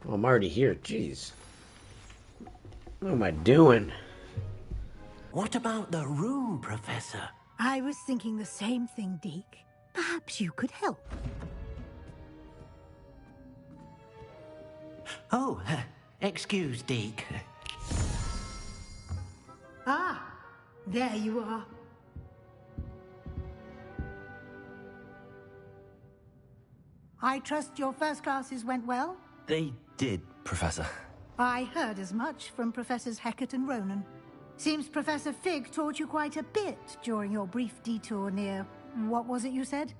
Oh, I'm already here. Jeez. What am I doing? What about the room, Professor? I was thinking the same thing, Deke. Perhaps you could help. Oh, excuse, Deke. Ah, there you are. I trust your first classes went well? They did, Professor. I heard as much from Professors Hecat and Ronan. Seems Professor Fig taught you quite a bit during your brief detour near... what was it you said?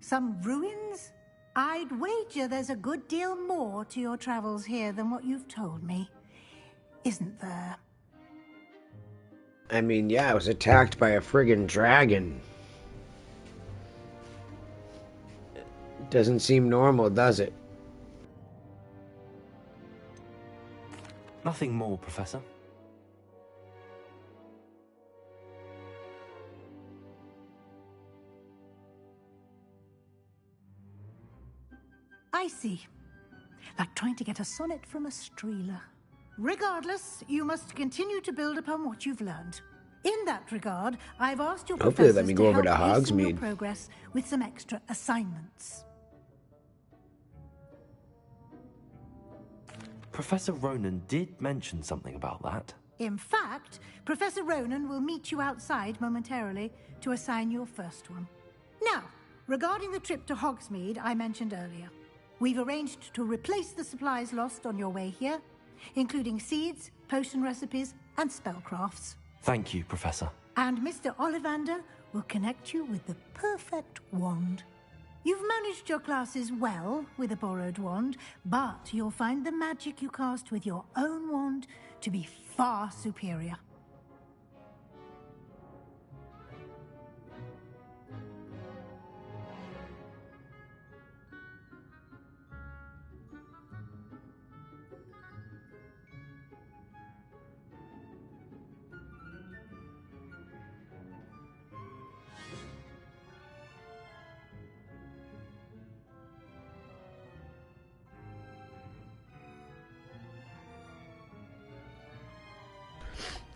Some ruins? I'd wager there's a good deal more to your travels here than what you've told me. Isn't there? I mean, yeah, I was attacked by a friggin' dragon. Doesn't seem normal, does it? Nothing more, Professor. I see. Like trying to get a sonnet from a streeler. Regardless, you must continue to build upon what you've learned. In that regard, I've asked your Hopefully professors let me go over to help hasten your Hogsmeade. progress with some extra assignments. Professor Ronan did mention something about that. In fact, Professor Ronan will meet you outside momentarily to assign your first one. Now, regarding the trip to Hogsmeade I mentioned earlier, we've arranged to replace the supplies lost on your way here, including seeds, potion recipes, and spellcrafts. Thank you, Professor. And Mr. Ollivander will connect you with the perfect wand. You've managed your classes well with a borrowed wand, but you'll find the magic you cast with your own wand to be far superior.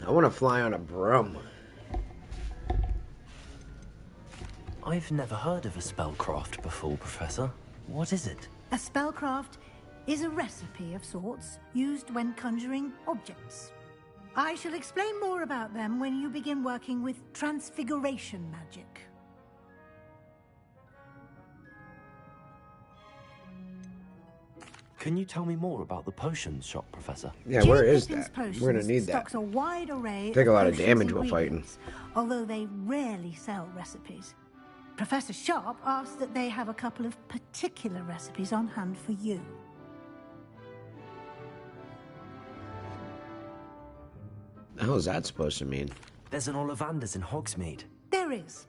I want to fly on a broom. I've never heard of a spellcraft before, Professor. What is it? A spellcraft is a recipe of sorts used when conjuring objects. I shall explain more about them when you begin working with transfiguration magic. Can you tell me more about the potions shop, Professor? Yeah, where is Pippin's that? Potions We're gonna need that. stocks a wide array Take a lot of potions damage while fighting. ingredients, although they rarely sell recipes. Professor Sharp asked that they have a couple of particular recipes on hand for you. The hell is that supposed to mean? There's an Ollivander's in Hogsmeade. There is.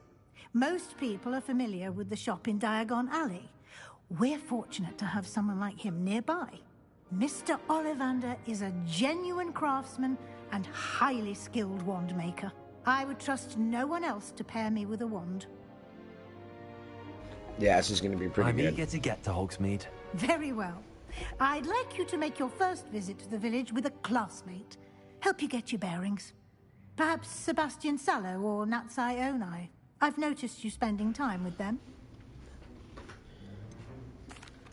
Most people are familiar with the shop in Diagon Alley. We're fortunate to have someone like him nearby. Mr. Ollivander is a genuine craftsman and highly skilled wand maker. I would trust no one else to pair me with a wand. Yeah, this is going to be pretty I'm good. eager to get to Hogsmeade. Very well. I'd like you to make your first visit to the village with a classmate. Help you get your bearings. Perhaps Sebastian Sallow or Natsai Onai. I've noticed you spending time with them.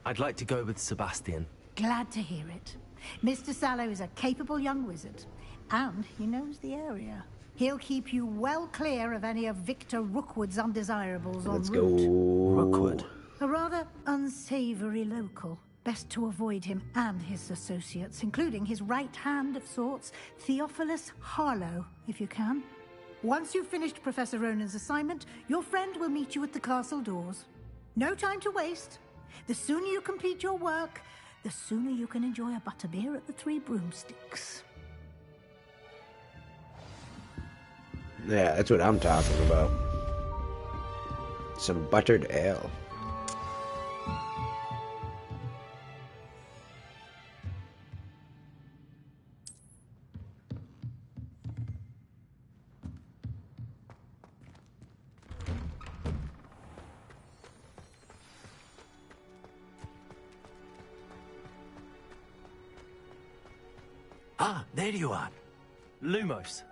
I'd like to go with Sebastian. Glad to hear it. Mr. Sallow is a capable young wizard, and he knows the area. He'll keep you well clear of any of Victor Rookwood's undesirables en Let's route. go. Rookwood. A rather unsavory local. Best to avoid him and his associates, including his right hand of sorts, Theophilus Harlow, if you can. Once you've finished Professor Ronan's assignment, your friend will meet you at the castle doors. No time to waste. The sooner you complete your work, the sooner you can enjoy a butterbeer at the Three Broomsticks. Yeah, that's what I'm talking about. Some buttered ale. Ah, there you are. Lumos.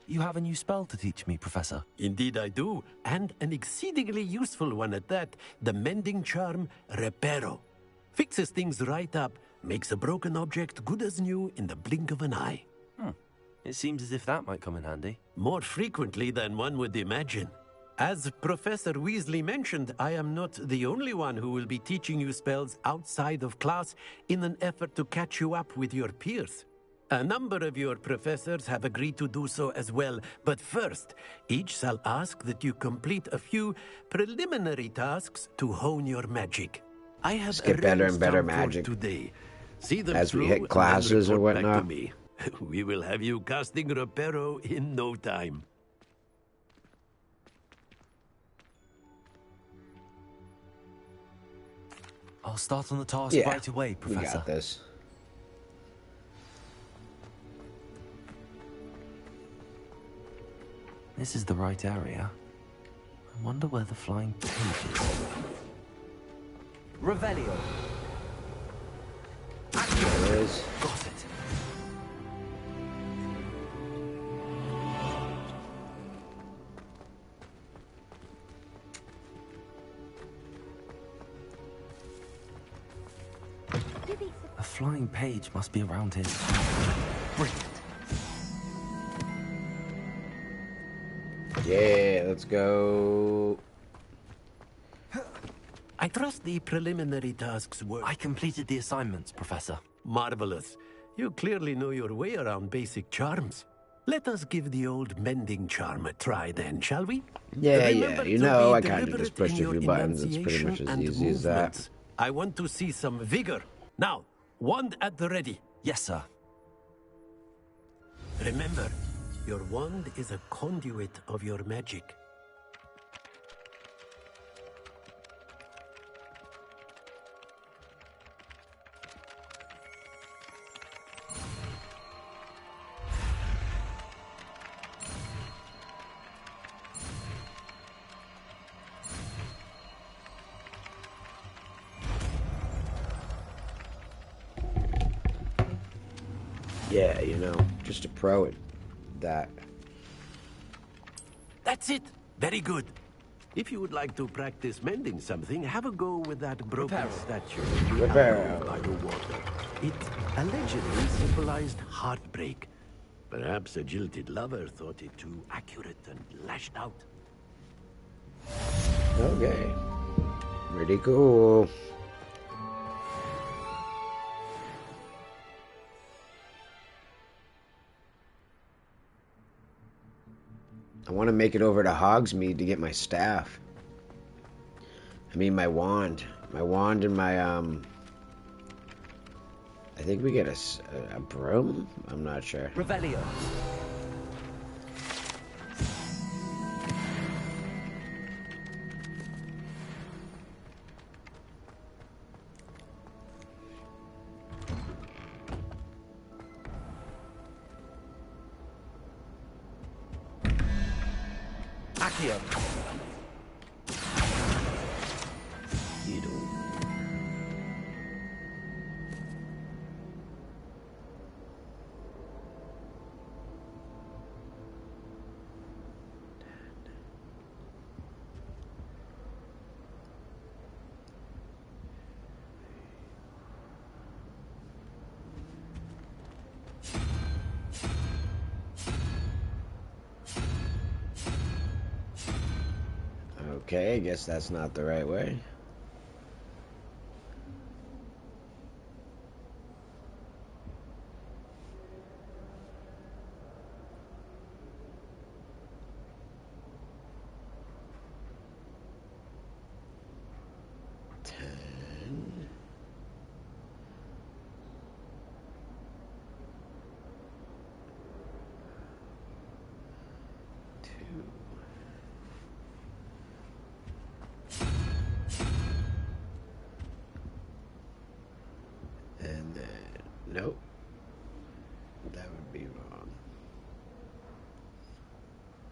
You have a new spell to teach me, Professor. Indeed I do, and an exceedingly useful one at that. The mending charm, Reparo. Fixes things right up, makes a broken object good as new in the blink of an eye. It seems as if that might come in handy. More frequently than one would imagine. As Professor Weasley mentioned, I am not the only one who will be teaching you spells outside of class in an effort to catch you up with your peers. A number of your professors have agreed to do so as well, but first, each shall ask that you complete a few preliminary tasks to hone your magic. I have Let's get better and better arranged some for magic today. See them as we through hit and classes then or report back to whatnot. me. We will have you casting Reparo in no time. I'll start on the task Yeah, right away, we Professor. got this. This is the right area. I wonder where the flying page is. Revelio. There it is. Got it. A flying page must be around here. Brilliant. Yeah, let's go. I trust the preliminary tasks were... I completed the assignments, Professor. Marvelous. You clearly know your way around basic charms. Let us give the old mending charm a try then, shall we? Yeah, Remember you to know, be I kind of deliberate just pushed in a your few buttons. It's pretty much enunciation as and easy as that. movements. I want to see some vigor. Now, wand at the ready. Yes, sir. Remember, your wand is a conduit of your magic. Yeah, you know, just a pro at that. That's it. Very good. If you would like to practice mending something, have a go with that broken statue in the Reparo. alcove by the water. It allegedly symbolized heartbreak. Perhaps a jilted lover thought it too accurate and lashed out. Okay. Pretty cool. I want to make it over to Hogsmeade to get my staff. I mean my wand. My wand and my, I think we get a broom? I'm not sure. Revelio. Accio. Okay, I guess that's not the right way. Nope. That would be wrong.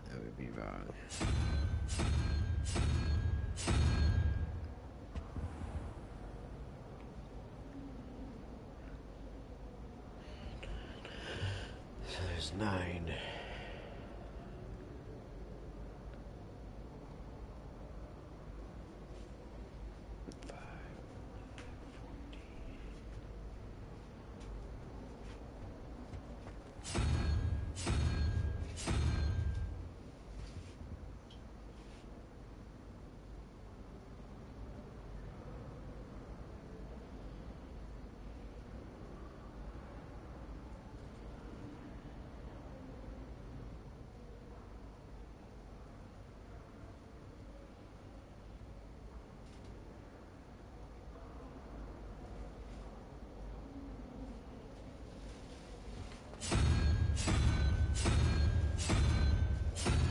That would be wrong. So there's 9.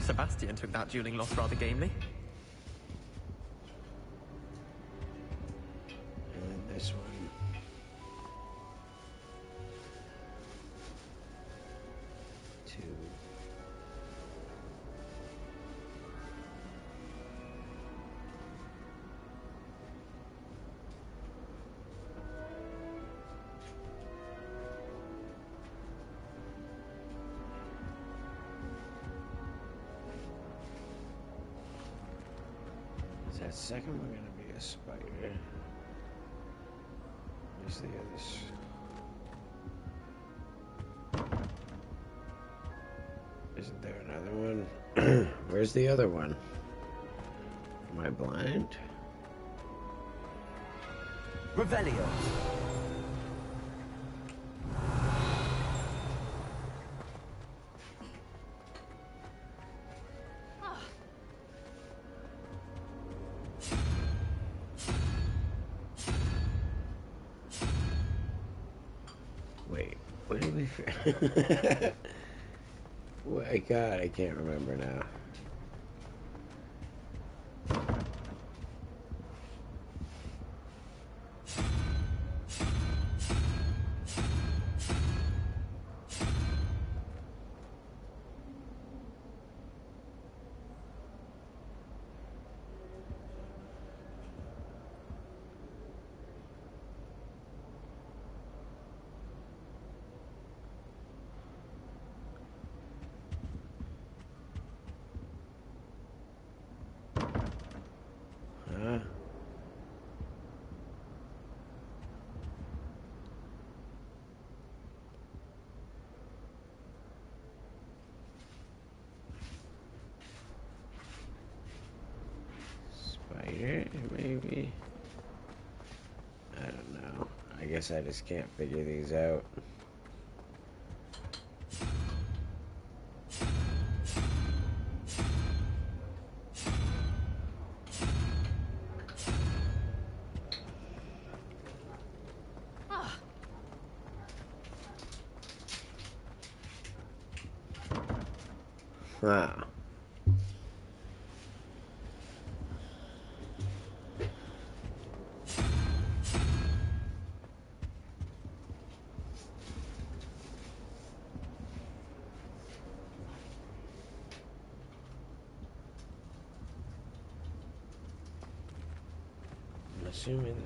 Sebastian took that dueling loss rather gamely. And then this one. Is that second one gonna be a spider? Where's the other? Isn't there another one? Where's the other one? Am I blind? Revelio. Wait, what did we... My God, I can't remember now. Huh? Spider, maybe? I don't know. I guess I just can't figure these out. Wow. I'm assuming.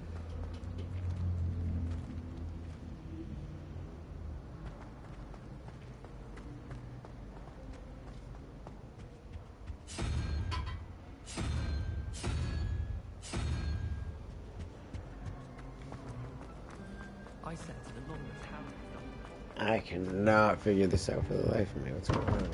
I said to the longest hammer. I cannot figure this out for the life of me. What's going on here?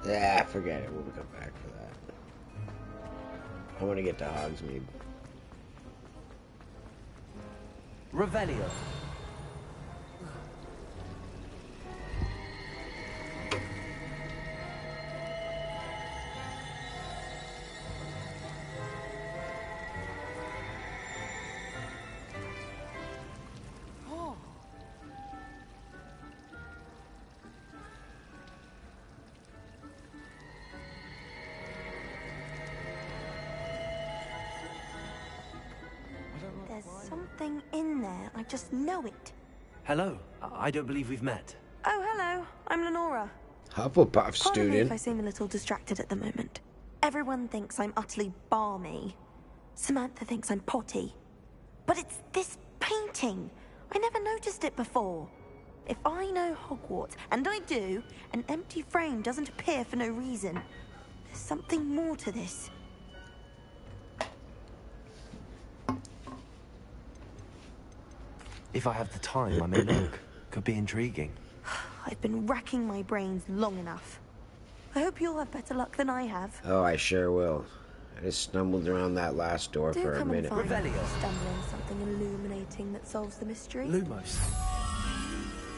Yeah, forget it. We'll come back for that. I want to get to Hogsmeade. Revelio. something in there. I just know it. Hello. I don't believe we've met. Oh, hello. I'm Lenora. Hufflepuff Pardon me student. if I seem a little distracted at the moment. Everyone thinks I'm utterly balmy. Samantha thinks I'm potty. But it's this painting. I never noticed it before. If I know Hogwarts, and I do, an empty frame doesn't appear for no reason. There's something more to this. If I have the time, I may look. Could be intriguing. I've been racking my brains long enough. I hope you'll have better luck than I have. Oh, I sure will. I just stumbled around that last door Do for a come minute. and find me stumbling something illuminating that solves the mystery. Lumos.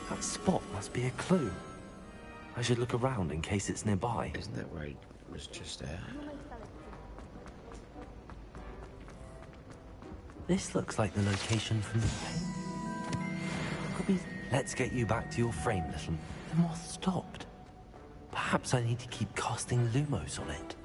That spot must be a clue. I should look around in case it's nearby. Isn't that where I was just at? This looks like the location from the Could be. Let's get you back to your frame, little. The moth stopped. Perhaps I need to keep casting Lumos on it.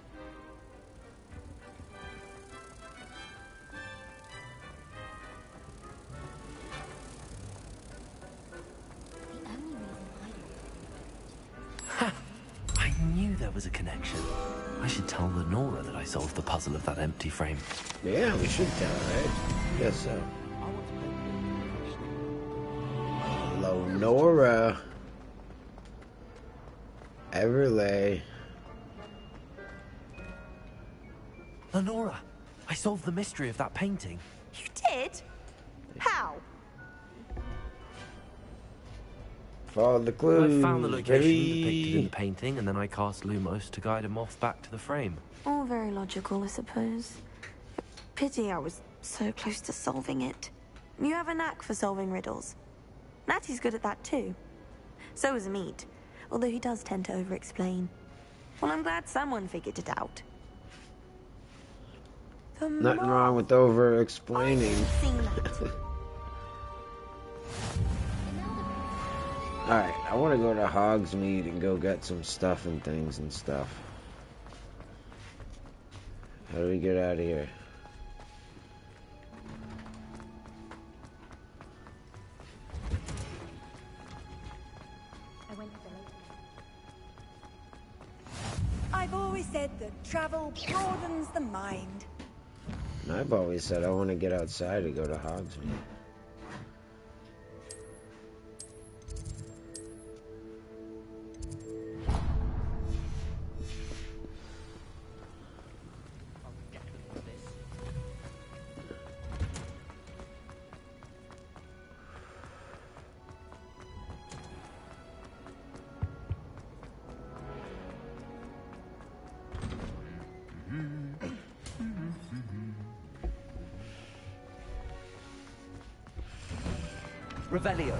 Ha! I knew there was a connection. I should tell Lenora that I solved the puzzle of that empty frame. Yeah, we should tell, right? Guess so. Lenora. Everlay. Lenora, I solved the mystery of that painting. You did? How? Follow the clues. I found the location baby. depicted in the painting, and then I cast Lumos to guide a moth back to the frame. All very logical, I suppose. Pity I was so close to solving it. You have a knack for solving riddles. Natty's good at that too. So is Meat, although he does tend to over-explain. Well, I'm glad someone figured it out. Nothing wrong with over-explaining. Alright, I want to go to Hogsmeade and go get some stuff and things and stuff. How do we get out of here? I've always said that travel broadens the mind. And I've always said I want to get outside to go to Hogsmeade. Revelio.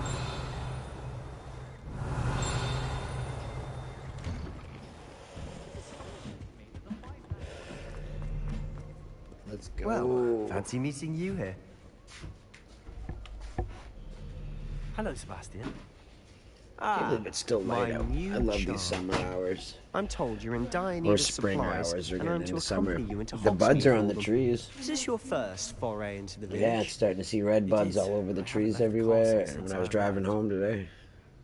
Let's go. Well, fancy meeting you here. Hello, Sebastian. Can't believe it's still light my out. new I love charm. these summer hours. I'm told you're in dire need Or of spring supplies, hours. We're and getting I'm to into summer. accompany you into The buds Hogsmeade are on for the them. trees. Is this your first foray into the village? Yeah, it's starting to see red buds all over the trees everywhere. And when I was driving home today,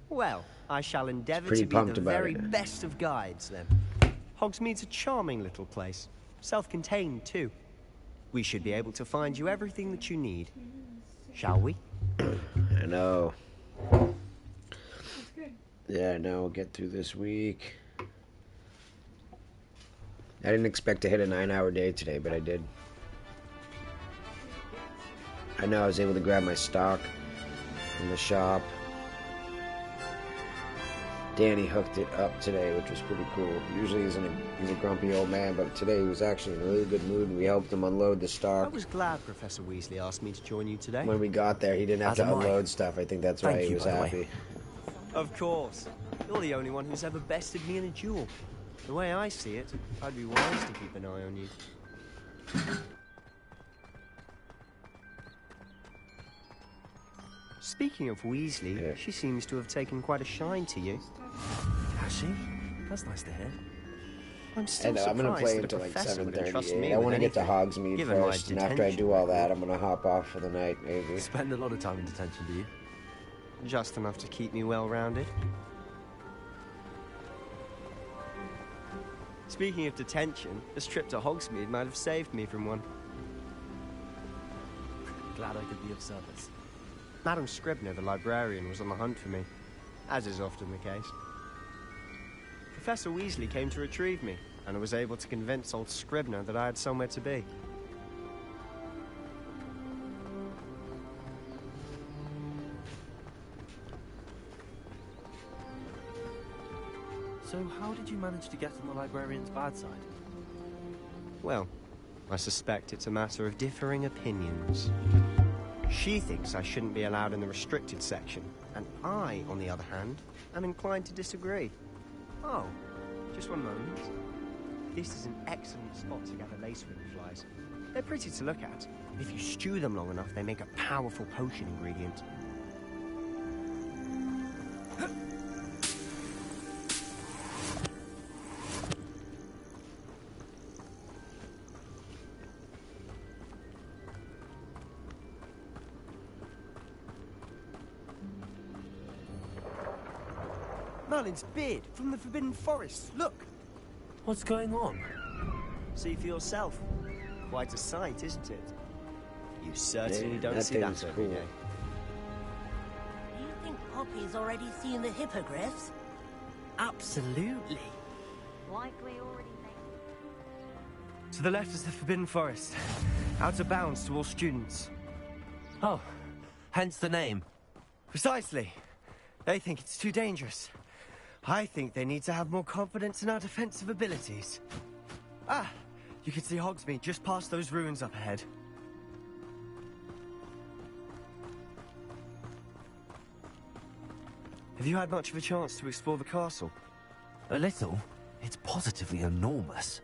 Well, I shall endeavour Pretty to be pumped the about very it. best of guides, then. Hogsmeade's a charming little place. Self-contained, too. We should be able to find you everything that you need. Shall we? I know. Yeah, I know. We'll get through this week. I didn't expect to hit a 9-hour day today, but I did. I know I was able to grab my stock from the shop. Danny hooked it up today, which was pretty cool. Usually he's a grumpy old man, but today he was actually in a really good mood, and we helped him unload the I stock. was glad Professor Weasley asked me to join you today. When we got there, he didn't have As to am I. unload stuff. I think that's why Thank he you, was by the way. happy. Of course. You're the only one who's ever bested me in a duel. The way I see it, I'd be wise to keep an eye on you. Speaking of Weasley, she seems to have taken quite a shine to you. Has she? That's nice to hear. I'm still And I'm gonna surprised play that a until like professor would entrust 7:30. me I with want to get to anything, Hogsmeade given my first, and after I do all that, I'm gonna hop off for the night, maybe. Spend a lot of time in detention, do you? Just enough to keep me well-rounded. Speaking of detention, this trip to Hogsmeade might have saved me from one. Glad I could be of service. Madam Scribner, the librarian, was on the hunt for me, as is often the case. Professor Weasley came to retrieve me, and I was able to convince old Scribner that I had somewhere to be. So how did you manage to get on the librarian's bad side? Well, I suspect it's a matter of differing opinions. She thinks I shouldn't be allowed in the restricted section, and I, on the other hand, am inclined to disagree. Oh, just one moment. This is an excellent spot to gather lacewing flies. They're pretty to look at. If you stew them long enough, they make a powerful potion ingredient. Merlin's beard from the Forbidden Forest. Look! What's going on? See for yourself. Quite a sight, isn't it? You certainly Yeah, don't that see that thing's every cool. day. Do you think Poppy's already seen the hippogriffs? Absolutely. Likely already made. To the left is the Forbidden Forest. Out of bounds to all students. Oh, hence the name. Precisely. They think it's too dangerous. I think they need to have more confidence in our defensive abilities. Ah, you can see Hogsmeade just past those ruins up ahead. Have you had much of a chance to explore the castle? A little. It's positively enormous.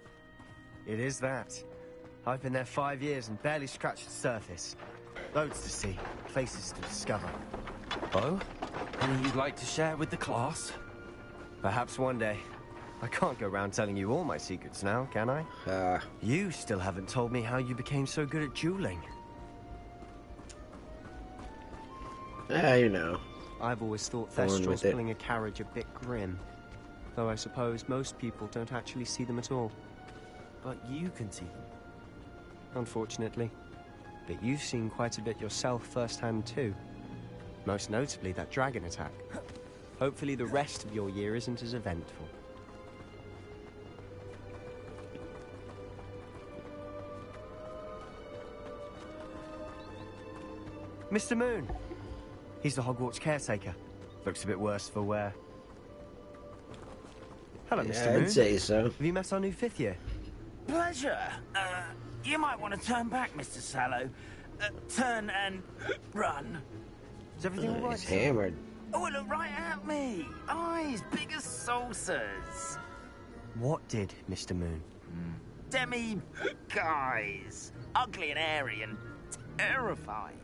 It is that. I've been there 5 years and barely scratched the surface. Loads to see, places to discover. Oh? Any you'd like to share with the class? Perhaps one day. I can't go around telling you all my secrets now, can I? You still haven't told me how you became so good at dueling. You know. I've always thought Go on Thestrals with it. pulling a carriage a bit grim. Though I suppose most people don't actually see them at all. But you can see them. Unfortunately. But you've seen quite a bit yourself firsthand too. Most notably that dragon attack. Hopefully the rest of your year isn't as eventful. Mr. Moon. He's the Hogwarts caretaker. Looks a bit worse for wear. Hello, Yeah, Mr. Moon. I'd say so. Have you met our new 5th year? Pleasure. You might want to turn back, Mr. Sallow. Turn and run. Is everything all right? He's hammered. Oh, look right at me. Eyes big as saucers. What did Mr. Moon? Demi guys. Ugly and airy and terrifying.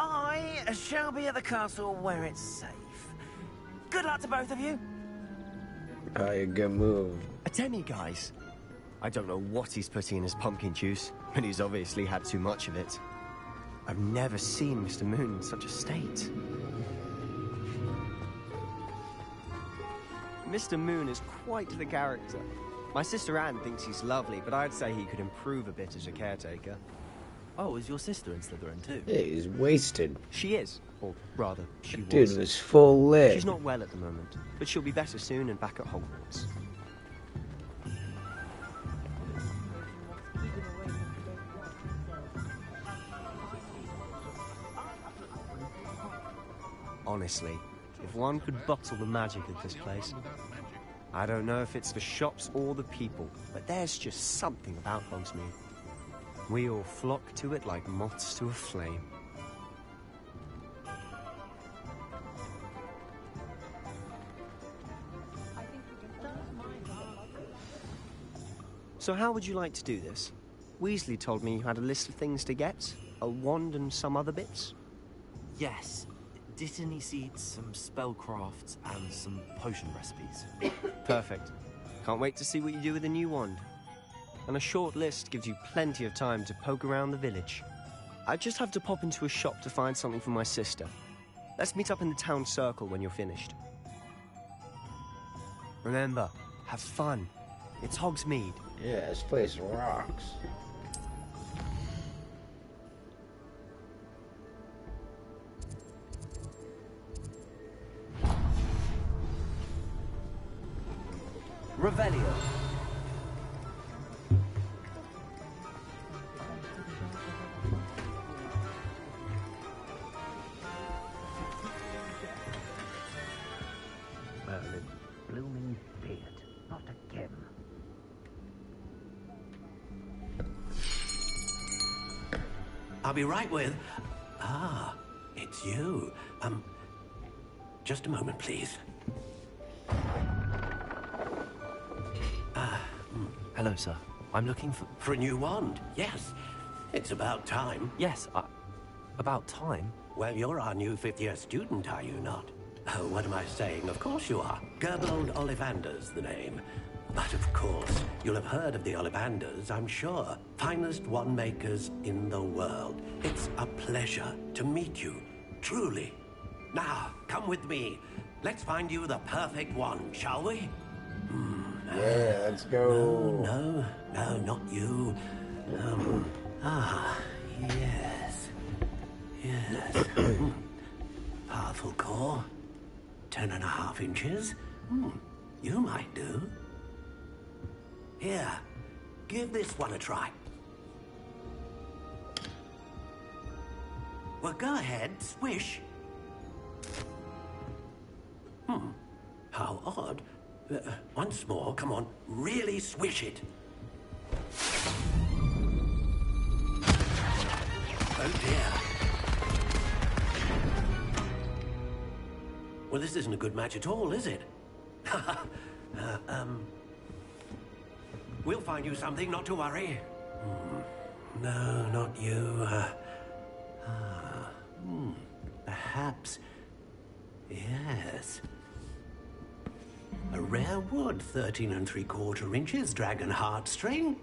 I shall be at the castle where it's safe. Good luck to both of you. Probably a good move. A demi-guise? I don't know what he's putting in his pumpkin juice, but he's obviously had too much of it. I've never seen Mr. Moon in such a state. Mr. Moon is quite the character. My sister Anne thinks he's lovely, but I'd say he could improve a bit as a caretaker. Oh, is your sister in Slytherin too? Yeah, he's wasted. She is, or rather, she was. Dude was full lit. She's not well at the moment, but she'll be better soon and back at Hogwarts. Honestly, if one could bottle the magic of this place. I don't know if it's the shops or the people, but there's just something about Hogsmeade. We all flock to it like moths to a flame. So how would you like to do this? Weasley told me you had a list of things to get, a wand and some other bits. Yes. Dittany seeds, some spellcrafts, and some potion recipes. Perfect. Can't wait to see what you do with the new wand. And a short list gives you plenty of time to poke around the village. I just have to pop into a shop to find something for my sister. Let's meet up in the town circle when you're finished. Remember, have fun. It's Hogsmeade. Yeah, this place rocks. Revelio. Merlin, blooming beard, not again. I'll be right with... Ah, it's you. Just a moment, please. Hello, sir. I'm looking for... For a new wand, yes. It's about time. Yes, about time? Well, you're our new fifth-year student, are you not? Oh, what am I saying? Of course you are. Gerbold Ollivander's the name. But of course, you'll have heard of the Ollivanders, I'm sure. Finest wand makers in the world. It's a pleasure to meet you, truly. Now, come with me. Let's find you the perfect wand, shall we? Yeah, let's go. No, not you. Yes. Yes. Powerful core. 10.5 inches. You might do. Here, give this one a try. Well, go ahead, swish. How odd. Once more, come on, really swish it. Oh dear. Well, this isn't a good match at all, is it? We'll find you something, not to worry. No, not you. Perhaps. Yes. A rare wood, 13 3/4 inches, dragon heartstring.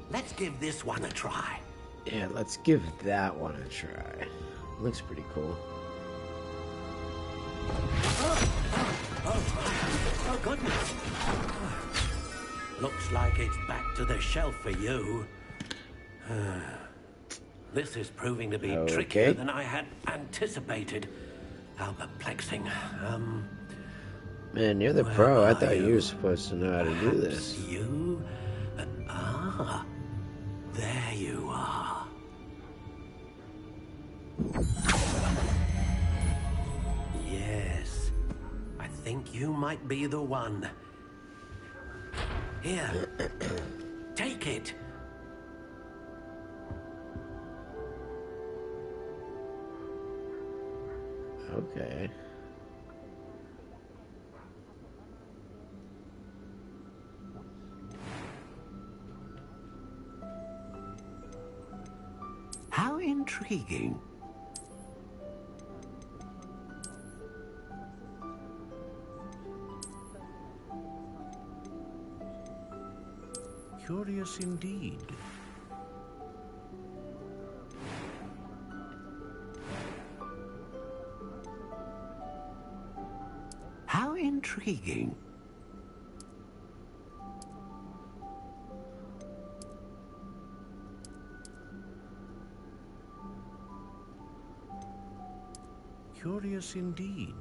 Let's give this one a try. Yeah, let's give that one a try. Looks pretty cool. Oh, goodness. Looks like it's back to the shelf for you. This is proving to be trickier than I had anticipated. How perplexing. Man, you're the pro. I thought you were supposed to know how to do this. You? There you are. Yes. I think you might be the one. Here. Take it. Okay. How intriguing. Curious indeed. How intriguing. Curious indeed.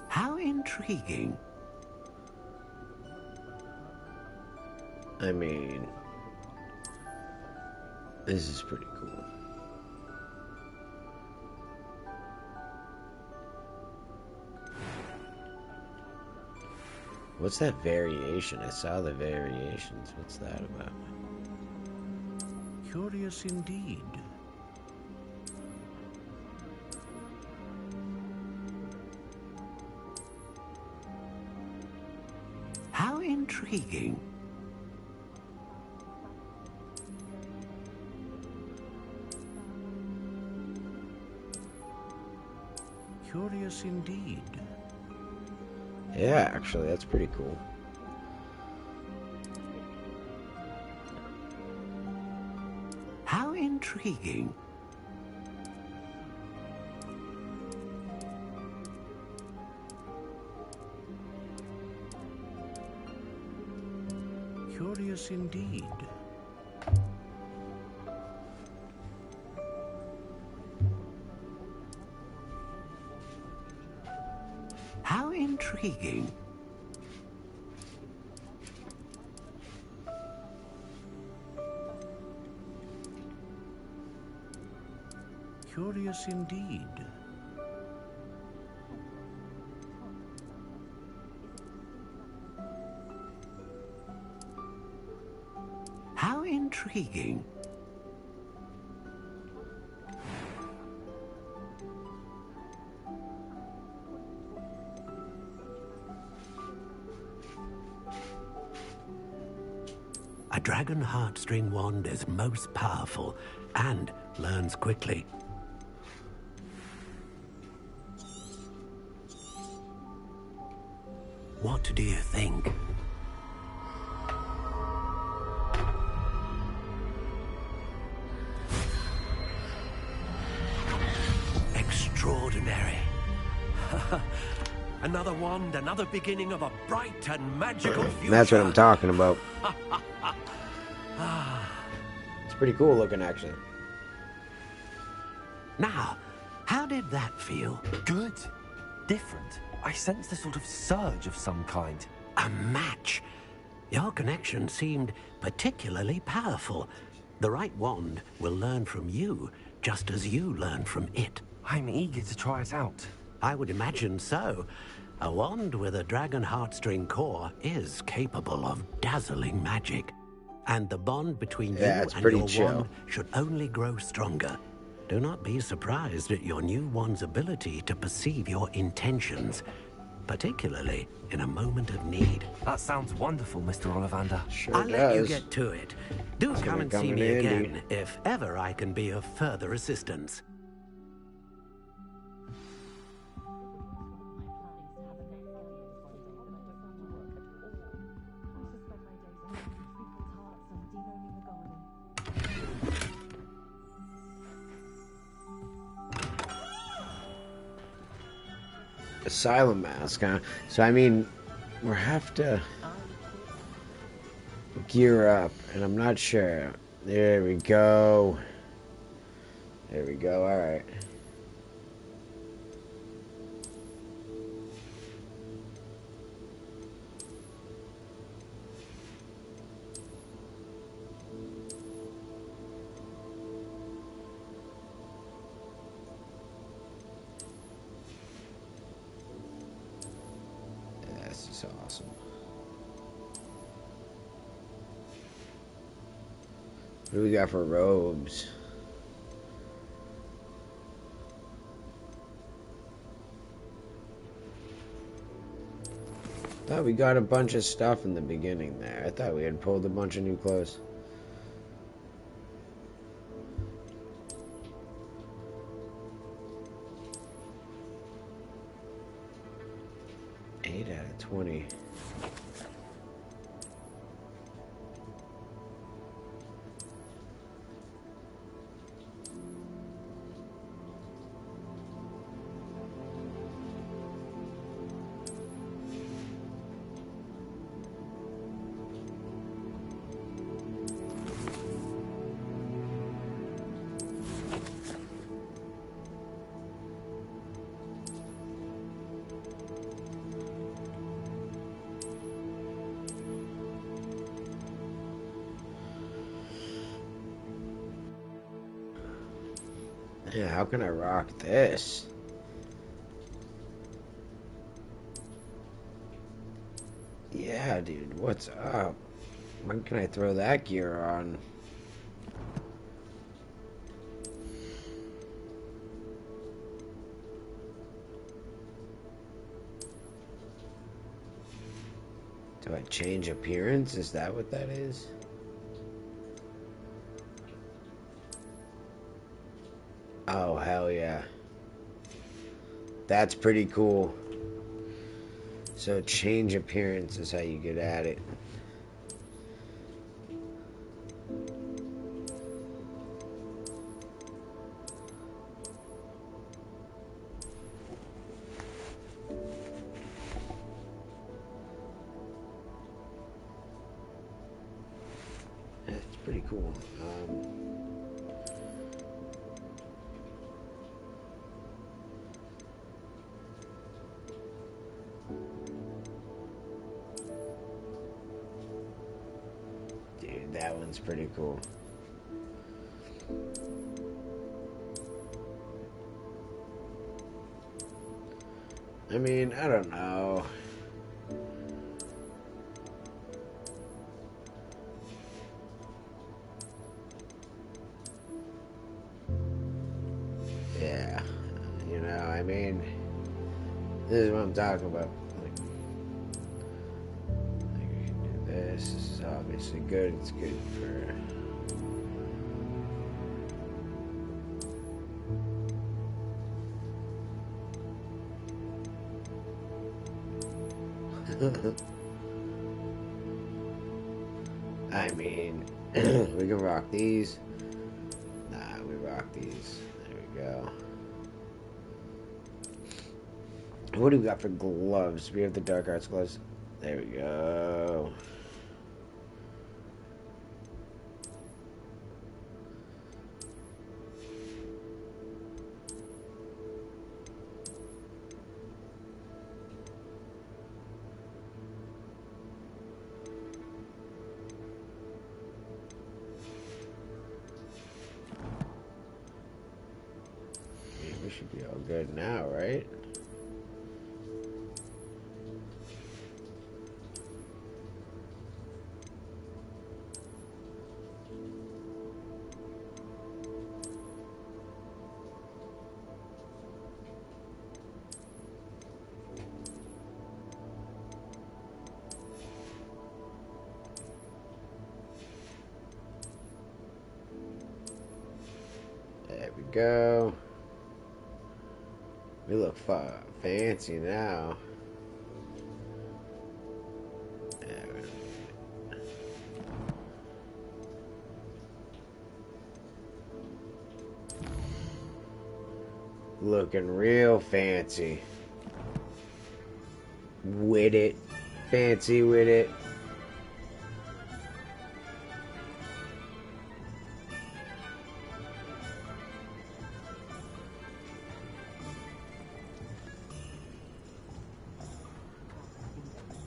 How intriguing. I mean, this is pretty cool. What's that variation? I saw the variations. What's that about? Curious indeed. How intriguing. Curious indeed. Yeah, actually, that's pretty cool. How intriguing. Curious indeed. How intriguing. Curious indeed. How intriguing. A dragon heartstring wand is most powerful and learns quickly. What do you think? Extraordinary. Another wand, another beginning of a bright and magical future. That's what I'm talking about. It's pretty cool looking, actually. Now, how did that feel? Good. Different. I sensed a sort of surge of some kind. A match. Your connection seemed particularly powerful. The right wand will learn from you, just as you learn from it. I'm eager to try it out. I would imagine so. A wand with a dragon heartstring core is capable of dazzling magic. And the bond between you and your wand should only grow stronger. Do not be surprised at your new wand's ability to perceive your intentions, particularly in a moment of need. That sounds wonderful, Mr. Ollivander. Sure I'll does. let you get to it. Do It's come gonna and come see in me handy. again if ever I can be of further assistance. Asylum mask, huh? So, I mean, we'll have to gear up, and I'm not sure. There we go. There we go, alright. This is awesome. What do we got for robes? Thought we got a bunch of stuff in the beginning there. I thought we had pulled a bunch of new clothes. Eight out of 20. Yeah, how can I rock this? Yeah, dude, what's up? When can I throw that gear on? Do I change appearance? Is that what that is? Oh, hell yeah. That's pretty cool. So change appearance is how you get at it. That's pretty cool. Dude, that one's pretty cool. I mean, I don't know. Yeah, you know, I mean, this is what I'm talking about. Like we can do this. This is obviously good. It's good for. I mean, we can rock these. Nah, we rock these. There we go. What do we got for gloves? We have the dark arts gloves. There we go. We should be all good now, right? There we go. We look fancy now. Looking real fancy. With it. Fancy with it.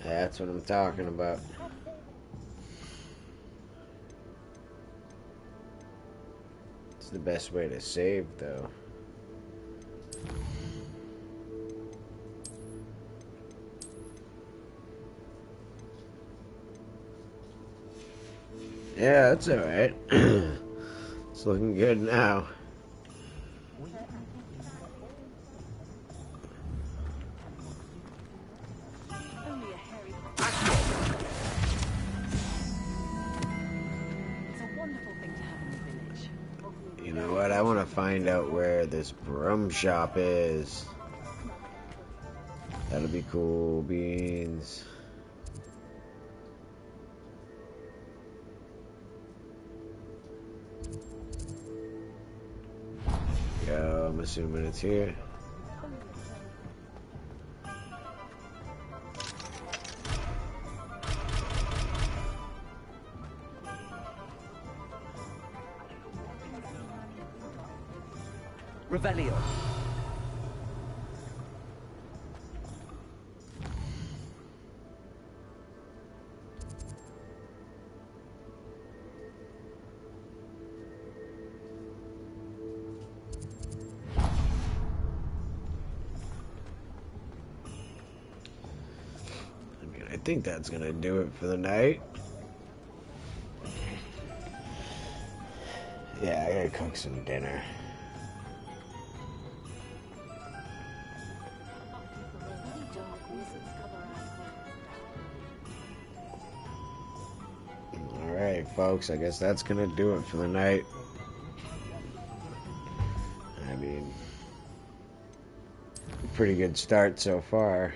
That's what I'm talking about. It's the best way to save, though. Yeah, that's alright. It's looking good now. You know what? I want to find out where this broom shop is. That'll be cool beans. Yo, I'm assuming it's here. Revelio. I think that's gonna do it for the night. Yeah, I gotta cook some dinner. folks, I guess that's gonna do it for the night. I mean, pretty good start so far.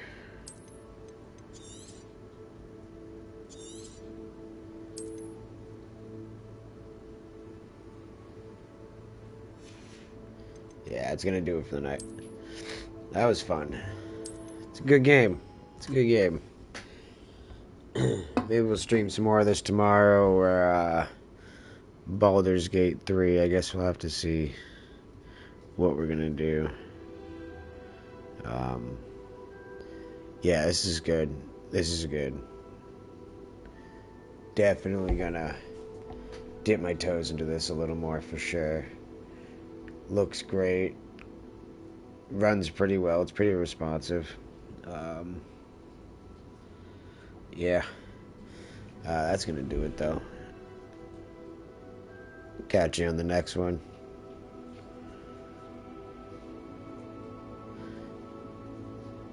Yeah, it's gonna do it for the night. That was fun. It's a good game. It's a good game. Maybe we'll stream some more of this tomorrow, or Baldur's Gate 3. I guess we'll have to see what we're gonna do. Yeah, this is good. This is good. Definitely gonna dip my toes into this a little more for sure. Looks great. Runs pretty well. It's pretty responsive. Yeah. That's gonna do it though. Catch you on the next one.